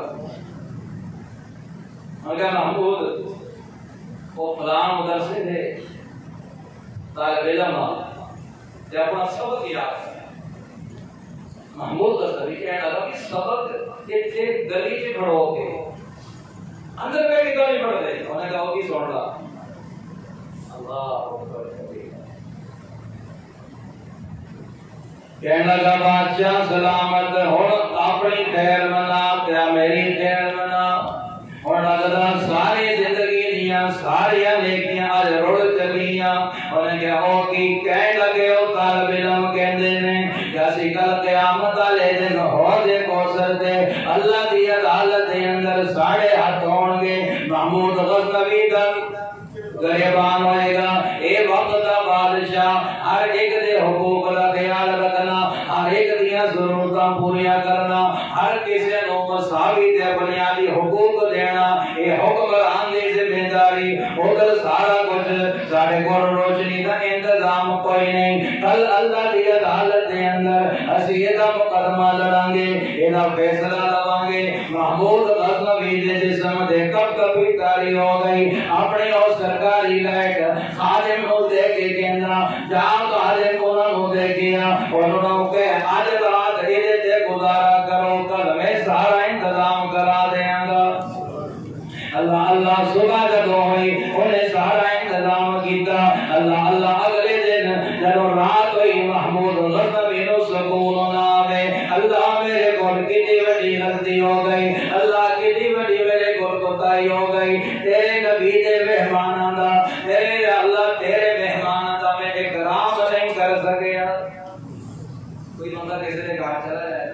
Speaker 1: انہوں نے کہا محمود وہ فلان مدرسے تھے طالب علم تے اپنا سبق یاد محمود غزنوی کہنے لگا کہ سبق اتنے گلی سے کھڑو کے اندر بیٹھ کے کیوں نہیں پڑھتے انہوں نے کہا وہ کی سن رہا اللہ اکبر کہنے لگا بادشاہ سلامت ہوں اپنی خیر منا کیا میری خیر منا اور لگتا ساری زندگی دیا ساری نیکیاں آج رڑ چلیاں انہیں کہا او کی کہنے لگے او طالب علم کہندے نے جیسی کل قیامت والے دن ہو دے کوثر دے اللہ دی عدالت دے اندر ساڑھے ہاتھ ہون گے محمود غزنوی دا گریبان ہوئے گا اے وقت دا بادشاہ ہر ایک دے حقوق دا خیال رکھنا ہر ایک دیا ضرورتاں پوریا کرنا ہر کسی نو مساوی تے بنیادی حقوق دینا اے حکمران دی ذمہ داری ادھر سارا کچھ ساڑھے کو روشنی دا انتظام کوئی نہیں کل اللہ دی عدالت دے اندر اسی دا مقدمہ لڑاں گے اینا فیصلہ لواں گے محمود غزنوی دے جسم دے کب کبھی تاری ہو گئی اپنے اور سرکاری لائٹ خادم نو دے کے کہنا جہاں خادم انہوں دے کیا انہوں نے کہا آج رات ہیرے دے گزارا کرو کل میں سارا انتظام کرا دیں گا اللہ اللہ صبح جب ہوئی انہیں سارا انتظام کیتا اللہ اللہ اگلے دن جب رات ہوئی محمود غزنوی نو سکون نہ آوے اللہ میرے کول کتنی بڑی غلطی ہو گئی اللہ کتنی بڑی میرے کول کوتاہی ہو گئی تیرے نبی دے مہماناں دا میرے اللہ تیرے مہماناں دا میں اکرام نہیں کر سکیا کوئی بندہ کسی دے گھر چلا جائے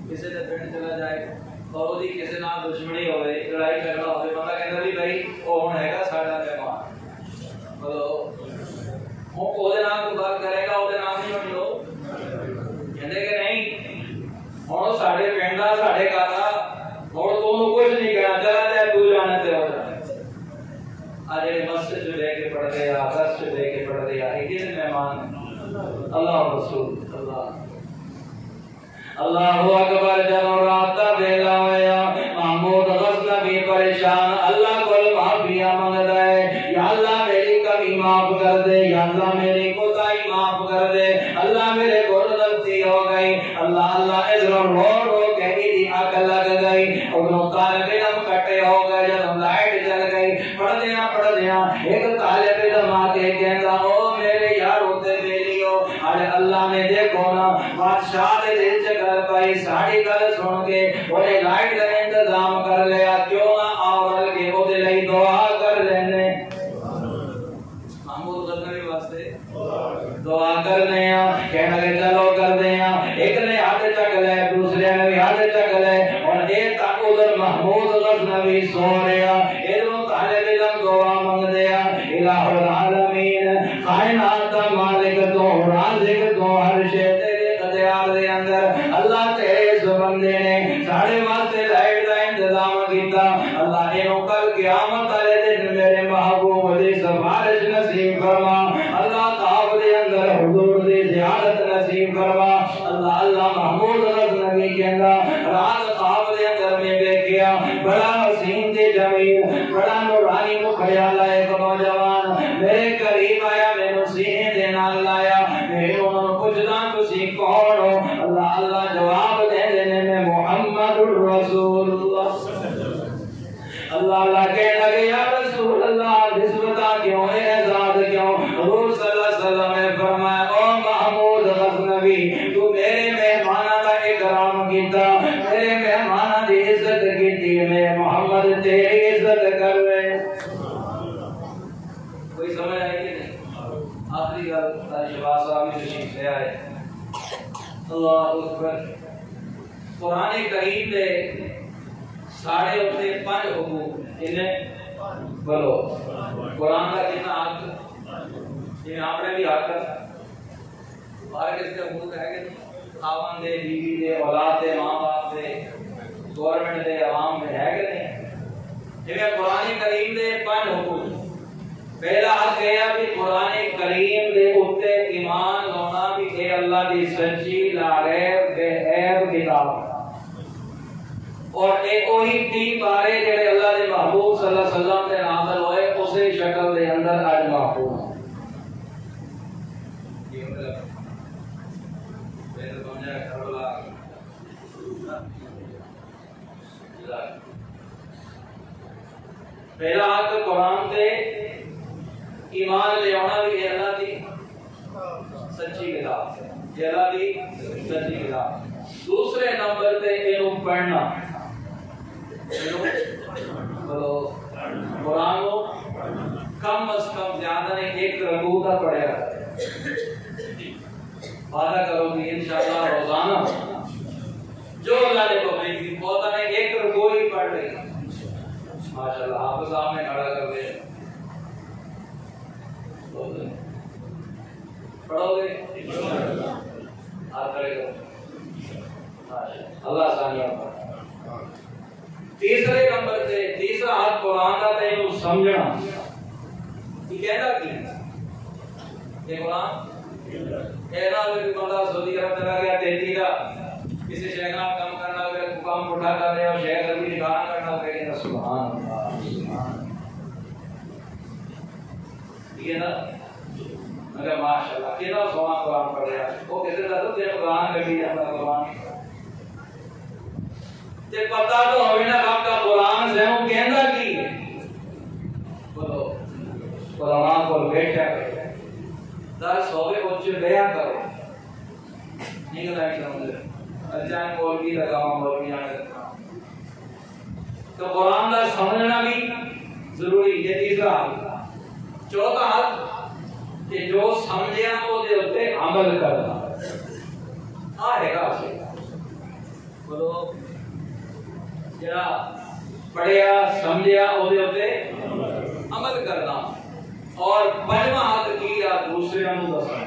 Speaker 1: کسی دے پنڈ چلا جائے اور وہ کسی نال دشمنی ہوئے لڑائی جھگڑا ہوئے بندہ کہتا بھی بھائی وہ ہن ہے گا ساڈا مہمان بولو وہ او دے نال کوئی بات کرے گا او دے نال نہیں بنو کہندے کہ نہیں ہن ساڈے پنڈ دا ساڈے گھر دا ہن تو کچھ نہیں کہنا چلا جائے تو جانا تے ہو جائے ارے مسجد میں رہ کے پڑھ گیا درس میں رہ کے پڑھ گیا ایک دن مہمان اللہ رسول اللہ اللہ اکبر جب رات دا ویلا ہویا محمود غزنوی پریشان اللہ کول معافیا منگدا ہے یا اللہ میری کمی معاف کر دے یا اللہ میری کوتاہی معاف کر دے اللہ میرے کول غلطی ہو گئی اللہ اللہ ادھر رو رو کے دی عقل لگ گئی اور طالب علم کٹے ہو گئے جب لائٹ جل گئی پڑھ دیا ایک طالب علم آ کے کہندا او میرے یار ہوتے میلیو ارے اللہ نے دیکھو نا بادشاہ دے دل چ گل پائی ساڈی گل سن کے اونے لائٹ دا انتظام کر لیا کیوں نہ آول کے او دے لئی دعا کر لینے محمود غزنوی واسطے دعا کرنے ہیں کہنا کہ چلو کر دیں ایک نے ہاتھ چک لے دوسرے نے بھی ہاتھ چک لے اور ایک ادھر محمود غزنوی سو رہا ادھر طالب علم دعا منگ دیا الہ العالمین کائنات دا مالک تو رازق تو ہر شے تیرے اختیار دے اندر اللہ تیرے اس بندے نے ساڑھے واسطے لائٹ دا انتظام کیتا اللہ اینو کل قیامت والے دن میرے محبوب دی سفارش نصیب فرما اللہ تعالی دے اندر حضور دی زیارت نصیب فرما اللہ اللہ محمود غزنوی کہندا رات خواب دے اندر میں دیکھیا بڑا حسین تے جمیل بڑا نورانی مخیال ہے ایک نوجوان میرے قریب آیا مینوں سینے دے نال لایا میں انہاں نوں پوچھدا تسی کون ہو اللہ اللہ جواب دے دینے میں محمد الرسول اللہ اللہ اللہ کہنے لگے یا رسول اللہ نسبتہ کیوں ہے اعزاز کیوں حضور صلی اللہ علیہ وسلم نے فرمایا او محمود غزنوی تو میرے مہمانہ کا اکرام کیتا میرے مہمانہ دی عزت کیتی میں محمد تیری عزت کر رہے کوئی سمجھ آئی کہ نہیں آخری گل شہباز صاحب کی تشریف لے آئے اللہ اکبر قرآن کریم دے ساڑھے ہوتے 5 حقوق انہیں بولو قرآن کا کتنا حق یہ آپ نے بھی حق ہر کس کے حقوق ہے کہ خاوند دے بیوی دے اولاد دے ماں باپ دے گورنمنٹ دے عوام دے ہے کہ نہیں جب قرآن کریم دے 5 حقوق پہلا حق ہے کہ قرآن کریم دے اوتے ایمان لانا بھی کہ اللہ دی سچی لاغیب بے عیب کتاب اور ایک وہی 3 بارے جڑے اللہ دے محبوب صلی اللہ علیہ وسلم دے نازل ہوئے اسی شکل دے اندر اج محفوظ پہلا حق قرآن تے ایمان لے آنا بھی اللہ دی سچی کتاب یہ اللہ دی سچی کتاب دوسرے نمبر تے اینو پڑھنا قرآن کو کم از کم زیادہ نے 1 رکوع کا پڑھیا وعدہ کرو کہ انشاءاللہ روزانہ جو اللہ نے توفیق دی بہت نے 1 رکوع ہی پڑھ رہی ماشاءاللہ آپ صاحب نے کھڑا کر دے پڑھو گے آپ کھڑے کرو اللہ ثانیہ پر تیسرے نمبر تے تیسرا حق قرآن کا تے نو سمجھنا یہ کہنا کی یہ قرآن کہنا کہ بندہ سعودی عرب چلا گیا تیتی دا کسی شہر نال کام کرنا ہو کام اٹھا کر دے اور شہر بھی نکاح کرنا ہو کہ سبحان اللہ سبحان ٹھیک ہے نا مگر ماشاءاللہ کتنا سونا قرآن پڑھ رہا ہے وہ کہتے تھا تو قرآن کا بھی اپنا قرآن تے پتہ تو ہوے نا آپ کا قرآن سے ہم کہندا کی بولو قرآن کو بیٹھا کرو، درس ہوئے اچھ بیا کرو، نہیں گلا ایک سمجھ اجان مولوی لگاؤں مولوی آنے لگا تو قرآن دا سمجھنا بھی ضروری، یہ تیسرا حل۔ چوتھا حل کہ جو سمجھیا وہ دے ہوتے عمل کرنا آئے گا اسے بولو جڑا پڑھیا سمجھیا وہ دے ہوتے عمل کرنا، اور پنجواں حل کیا دوسرے نو دسنا۔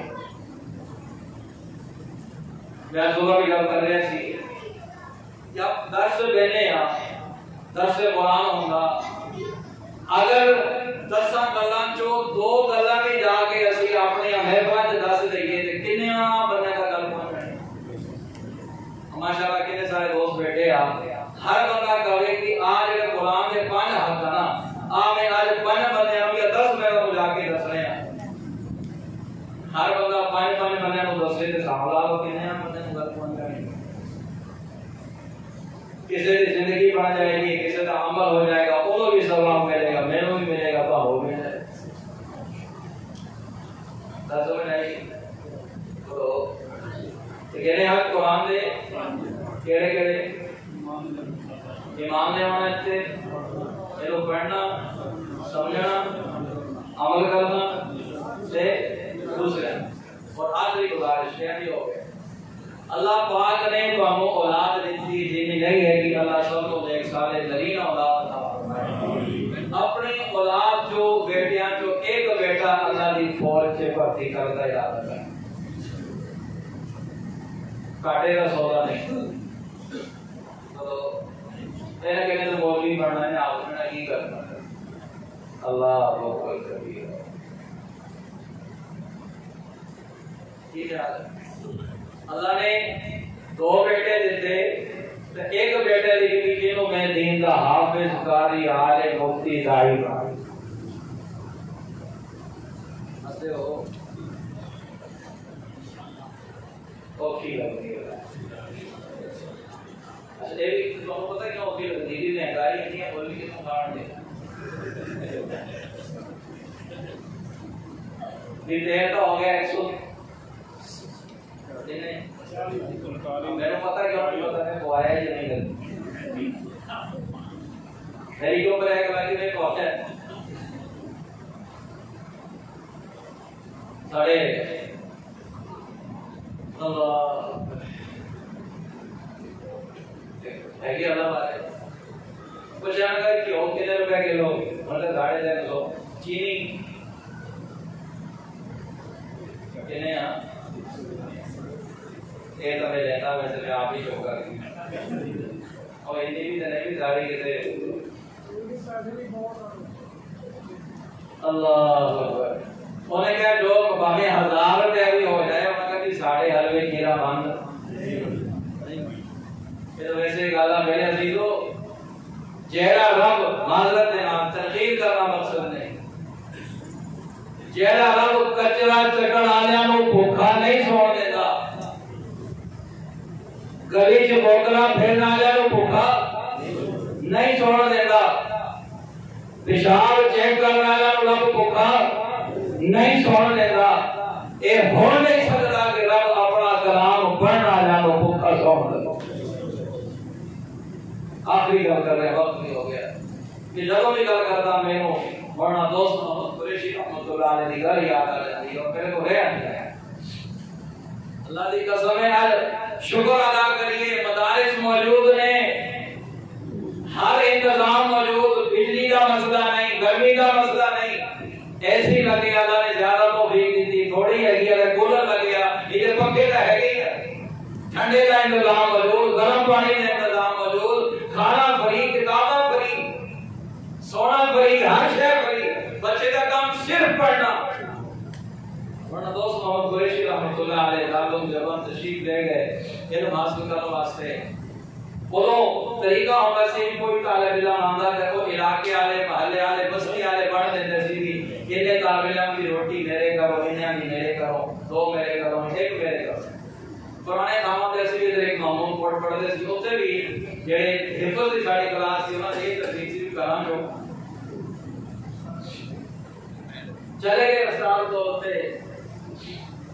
Speaker 1: میں صبح بھی گل کر رہا سی جب درس بینے درس قرآن ہوگا، اگر 10 گلاں چوں 2 گلاں بھی جا کے اسی اپنے محفل دس دئیے تے کنیاں بندے دا گل پہنچ جائے۔ ماشاءاللہ کتنے سارے دوست بیٹھے ہر بندہ کہے کہ آج جڑے قرآن دے 5 حق نا میں آج 5 بندے یا 10 میرا کو جا کے دس رہے ہیں، ہر بندہ 5 بندے کو دسے تے حساب لا لو کنیاں بندے نوں گل پہنچ جائے۔ کسی کی زندگی بن جائے گی، کسی کا عمل ہو جائے گا، انہوں بھی ثواب ملے گا، میرے بھی ملے گا، تو ہو بھی جائے گا۔ دسو میں نہیں تو کہنے حق قرآن دے کیڑے کیڑے امام نے ہونا اتنے یہ پڑھنا سمجھنا عمل کرنا سے دوسرے اور آخری گزارش یہ ہو گیا اللہ پاک نے تو ہمیں اولاد دیتی جنہیں نہیں ہے کہ اللہ سب کو ایک سالے نرین اولاد عطا فرمائے۔ اپنی اولاد جو بیٹیاں جو ایک بیٹا اللہ دی فوج سے بھرتی کرتا یاد ہے، کاٹے کا سودا نہیں۔ تو میرا کہنے تو مولوی بننا ہے، آپ نے کی کرنا ہے، اللہ اکبر کبیر۔ ٹھیک ہے، اللہ نے 2 بیٹے دیتے، ایک بیٹے لکھی جنہوں میں دین دا حافظ قاری عالم مفتی داعی بنا ہستے ہو اوکھی لگنی ہے۔ اچھا یہ بھی تمہیں پتہ کیوں اوکھی لگنی ہے؟ مہنگائی نہیں ہے، بولی کتوں کھاڑ دے بھی دیر تو ہو گیا 100 میرے پتا کیوں نہیں پتا ہے وہ آیا یا نہیں کرتی میری کیوں پر ہے کہ باقی میں کون ہے ساڑھے اللہ ہے کہ اللہ بات ہے کچھ جانا گا کہ ہو کتنے روپے کلو مطلب ساڑھے 300 چینی کتنے ہاں یہ تو میں لیتا ویسے میں آپ ہی شو کر اور اتنی بھی نہیں بھی ساری کسی اللہ اکبر انہیں کہا جو باہیں 1000 روپے بھی ہو جائے انہیں کہا کہ ساڑھے حلوے کھیرا بند یہ تو ویسے گالا میرے عزیزو جہرا رب معذرت دینا تنقید کرنا مقصد نہیں جہرا رب کچرا چکن آلیاں نو بھوکا نہیں سوڑ دیتا گلی چ بوتلا پھرن والے نو بھوکا نہیں چھوڑ دیتا پیشاب چیک کرنے والا نو رب بھوکا نہیں چھوڑ دیتا اے ہو نہیں سکتا کہ رب اپنا کلام پڑھنے والا نو بھوکا چھوڑ دے آخری گل کر رہے وقت بھی ہو گیا کہ جدوں بھی گل کرتا مینوں ورنہ دوست محمد قریشی رحمۃ اللہ علیہ کی گل یاد آ جاتی ہے اور میرے کو رہا نہیں ہے اللہ دی قسم ہے آج شکر ادا کریے مدارس موجود نے ہر انتظام موجود بجلی کا مسئلہ نہیں گرمی کا مسئلہ نہیں ایسی لگی اللہ نے زیادہ توفیق دی تھوڑی ہے اگر کولر لگ گیا یہ پنکھے کا ہے گی ٹھنڈے کا انتظام موجود گرم پانی کا انتظام موجود کھانا فری کتاباں فری سونا فری ہر شے فری بچے کا کام صرف پڑھنا ورنہ دوست محمد قریشی رحمۃ اللہ علیہ تعلق جبان تشریف لے گئے علم حاصل کرنے واسطے وہ طریقہ ہوگا سی کوئی طالب علم آندا ہے وہ علاقے والے محلے والے بستی والے پڑھ دیتے سی بھی یہ طالب علم کی روٹی میرے کرو انہیں بھی میرے کرو 2 میرے کرو 1 میرے کرو پرانے کاموں دے سی بھی ایک معمول کوٹ پڑھتے سی اوتے بھی جڑے حفظ دی ساڈی کلاس سی انہاں نے یہ ترتیب سی کراں جو چلے گئے استاد تو تے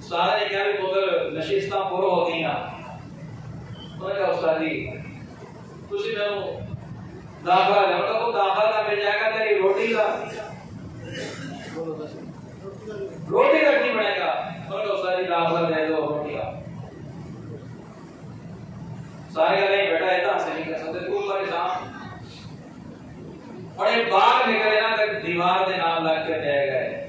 Speaker 1: سارے نے کہا بھی پتر نشستاں پورا ہو گئی انہوں نے کہا استاد جی تسی مینوں داخلہ دے مطلب وہ داخلہ مل جائے گا تیری روٹی کا کی بنے گا انہوں نے کہا استاد جی داخلہ دے دو روٹی کا سارے کا نہیں بیٹا ایسا سے نہیں کر سکتے تو پریشان اور ایک باہر نکلے نا تک دیوار دے نام لگ کے دے گئے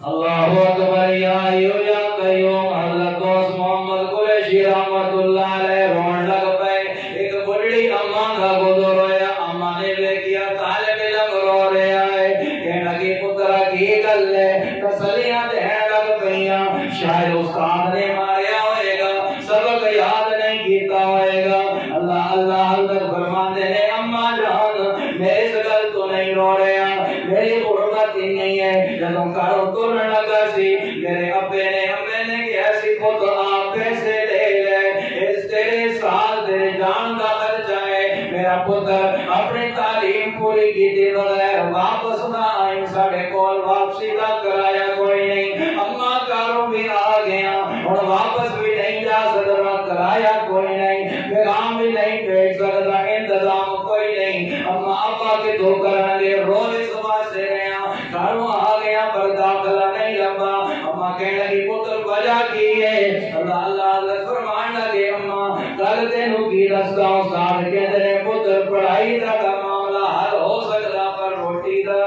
Speaker 1: اللہ اکبر یا ایو یا قیوم حضرت دوست محمد قریشی رحمت اللہ علیہ رون لگ پائے ایک بڑی اماں کا گزر ہویا اماں نے لے کیا طالب علم رو رہے آئے کہنا کی پترہ کی گل ہے تسلیاں دہن لگ پئیاں شاید استاد نے ماریا ہوئے گا سبق یاد نہیں کیتا ہوئے گا اللہ اللہ حضرت فرماندے نے اماں جان میرے سگل تو نہیں رو رہے ہیں میری غربت ہی نہیں ہے جب کارو تورن لگا سی میرے ابے نے ہمیں نے کیا سی خود آپ پیسے لے لے اس تیرے ساتھ تیرے جان کا خرچہ ہے میرا پتر اپنی تعلیم پوری کی تھی بغیر واپس نہ آئیں ساڑھے کول واپسی کا کرایا کوئی نہیں اماں کاروں بھی آ گیا اور واپس بھی نہیں جا سکتا کرایا کوئی نہیں پیغام بھی نہیں بھیج سکتا انتظام کوئی نہیں اما ابا کے دو کرنے روز صبح سے گیا گھروں آ گیا پر داخلہ نہیں لبا اما کہنے لگی پتر وجہ کی ہے اللہ اللہ فرمان لگے اما کل تینوں کی رستہ استاد کہتے ہیں پتر پڑھائی کا معاملہ حل ہو سکتا پر روٹی کا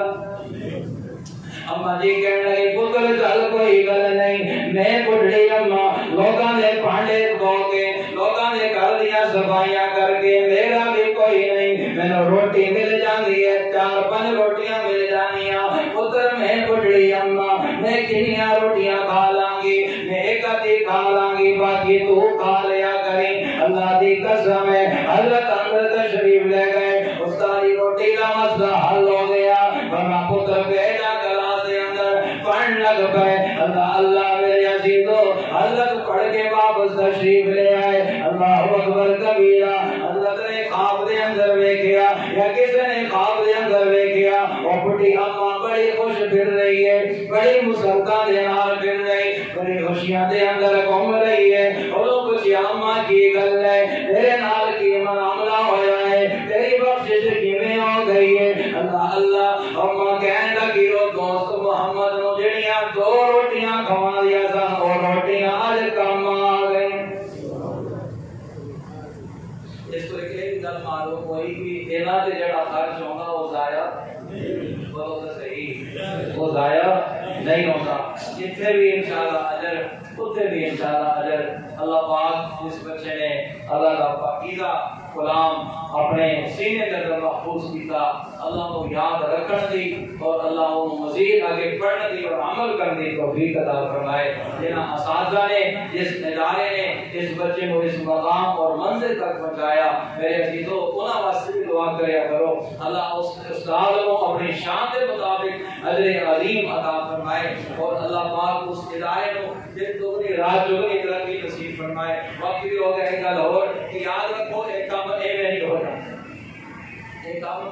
Speaker 1: اما جی کہنے لگی پتر چل کوئی گل نہیں میں بڑھڑی اما لوگاں دے پانڈے دھو کے لوگاں دے گھر دیاں صفائیاں کر کے میرا بھی کوئی نہیں مینوں روٹی مل جاندی ہے 4-5 روٹیاں مل جانیاں پتر میں بڑھڑی اما میں کنیاں روٹیاں کھا لاں گی میں ایک آدھی کھا لاں گی باقی تو کھا لیا کریں اللہ دی قسم ہے حضرت اندر تشریف لے گئے استادی روٹی کا مسئلہ حل ہو گیا ورنہ پتر بیٹا کلاس دے اندر پڑھن لگ پائے اللہ اللہ میرے عزیزو حضرت پڑھ کے واپس تشریف لے آئے اللہ اکبر کبیرہ حضرت نے خواب دے اندر دیکھیا یا کسی نے خواب دے اندر دیکھیا اور بڑی اماں بڑی خوش پھر رہی ہے بڑی مسرتاں دے نال پھر رہی بڑی خوشیاں دے اندر گھوم رہی ہے اور کچھ اماں کی گل ہے میرے نال کی معاملہ ہویا ہے تیری بخشش کیویں ہو گئی ہے اللہ اللہ اماں کہنے لگی او دوست محمد نو جڑیاں 2 روٹیاں کھوا دیا سن اور روٹیاں اج کم آ گئی اس تو ایک گل معلوم ہوئی کہ انہاں تے جڑا خرچ ہونا وہ ضائع بہت صحیح وہ ضائع نہیں ہوتا جتنے بھی انشاءاللہ اجر اتنے بھی انشاءاللہ اجر اللہ پاک جس بچے نے اللہ کا پاکیزہ کلام اپنے سینے کے اندر محفوظ کیتا اللہ کو یاد رکھن دی اور اللہ کو مزید آگے پڑھنے دی اور عمل کرنے دی توفیق عطا فرمائے جنہاں اساتذہ نے جس ادارے نے اس بچے کو اس مقام اور منزل تک پہنچایا میرے عزیزو انہاں واسطے بھی دعا کریا کرو اللہ اس استاد کو اپنی شان کے مطابق اجر عظیم عطا فرمائے اور اللہ پاک اس ادارے کو دن دوگنی رات چوگنی ترقی نصیب فرمائے وقت بھی ہو گیا ایک گل اور کہ یاد رکھو ایک کام ایویں نہیں ہونا ایک کام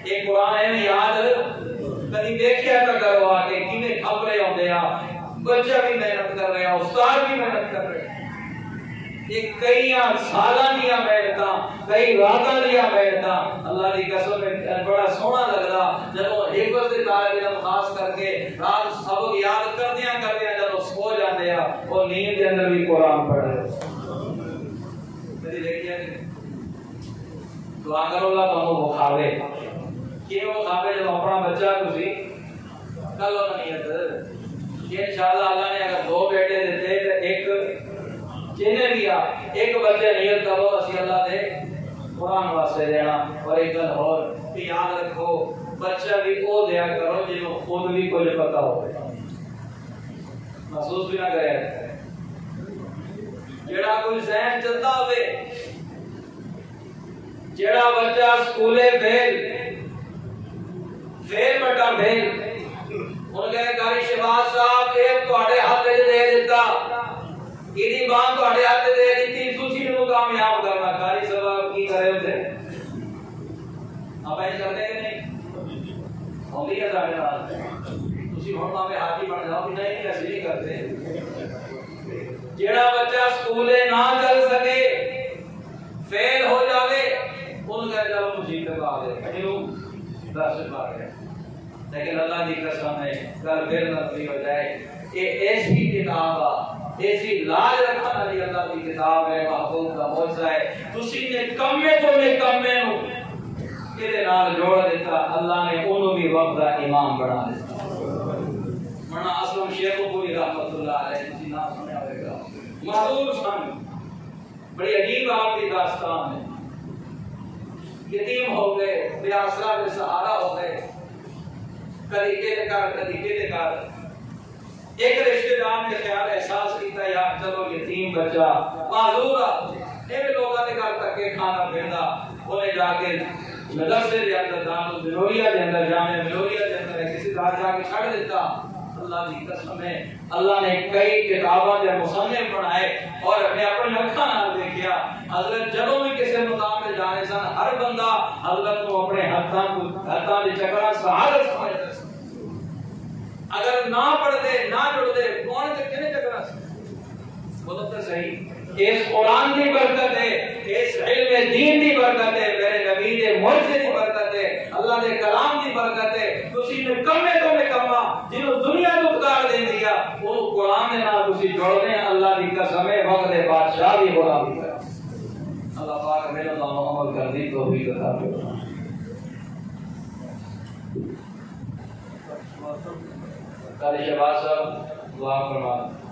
Speaker 1: ایک قرآن ایویں یاد کبھی دیکھیا تو کرو آ کے کیویں خبریں ہوندے آ بچہ بھی محنت کر رہے ہیں استاد بھی محنت کر رہے ہیں ایک کئی سالاں دیا محنتاں کئی راتاں دیا محنتاں اللہ دی قسم بڑا سونا لگدا جب حفظ دے طالب علم خاص کر کے رات سبق یاد کردیاں جب سو جاندے آ اور نیند دے اندر بھی قرآن پڑھ رہے کبھی دیکھیا دعا کرو اللہ تمہیں بخاوے کیوں بخاوے جب اپنا بچہ تسی کل ہونا نیت کہ انشاءاللہ اللہ نے اگر 2 بیٹے دیتے تو ایک جنہیں بھی ایک بچے نیت کرو اسی اللہ دے قرآن واسطے دینا اور ایک گل اور کہ یاد رکھو بچہ بھی وہ دیا کرو جنہوں خود بھی کچھ پتا ہو محسوس بھی نہ کرے جڑا کوئی ذہن چلتا ہوئے جڑا بچہ سکولے فیل بٹا فیل ان کہے قاری شہباز صاحب ایک تواڈے ہاتھ وچ دے دیتا ایدی بات تواڈے ہاتھ دے دیتی تسی نوں کامیاب کرنا قاری صاحب کی کرے ہوتے آپ ایسا کرتے کہ نہیں ہوگی ہے سارے نال تسی ہن میں حاجی بن جاؤ کہ نہیں ایسے نہیں کرتے جیڑا بچہ سکولے نہ چل سکے فیل ہو جاوے ان کا چلو مصیبت آ گئے کیوں 10 بار ہے لیکن اللہ کی قسم ہے کل پھر نبی ہو جائے یہ ایسی کتاب ایسی لاج رکھنے والی اللہ کی کتاب ہے محبوب کا معجزہ ہے تسی نے کمے تو نکمے نو کدے نال جوڑ دیتا اللہ نے انہوں بھی وقت کا امام بنا دیتا مرنا اسلم شیخ پوری رحمت اللہ علیہ تسی نام سنے ہوئے گا معذور سن بڑی عجیب آپ کی داستان ہے یتیم ہو گئے بے آسرا بے سہارا ہو گئے کدی کے کار کدی کے کار ایک رشتہ دار نے خیال احساس کیتا یار چلو یتیم بچہ معذور ایویں لوگاں دے گھر تک کے کھانا پیندا اونے جا کے مدرسے دے اندر دان ملوریا دے اندر جامع ملوریا دے اندر کسی دار جا کے چھڑ دیتا اللہ کی قسم ہے اللہ نے کئی کتاباں دے مصنف بنائے اور اپنے اپنی اکھاں نال دیکھیا حضرت جدوں بھی کسی مقام تے جانے سن ہر بندہ حضرت کو اپنے ہاتھاں دے چکرا سہارت سمجھدا اگر نہ پڑھتے نہ جڑتے کون سے کنے چکرا بولو تو صحیح اس قرآن کی برکت ہے اس علم دین کی برکت ہے میرے نبی دے معجزے کی برکت ہے اللہ دے کلام کی برکت ہے تسی نے کمے تو میں کما جنوں دنیا کو اتار دے دیا وہ قرآن دے نال تسی جوڑ دے اللہ دی قسم ہے وقت دے بادشاہ بھی غلام بھی اللہ پاک میرے اللہ عمل کر دی توفیق عطا فرمائے قاری شہباز صاحب دعا فرمائیں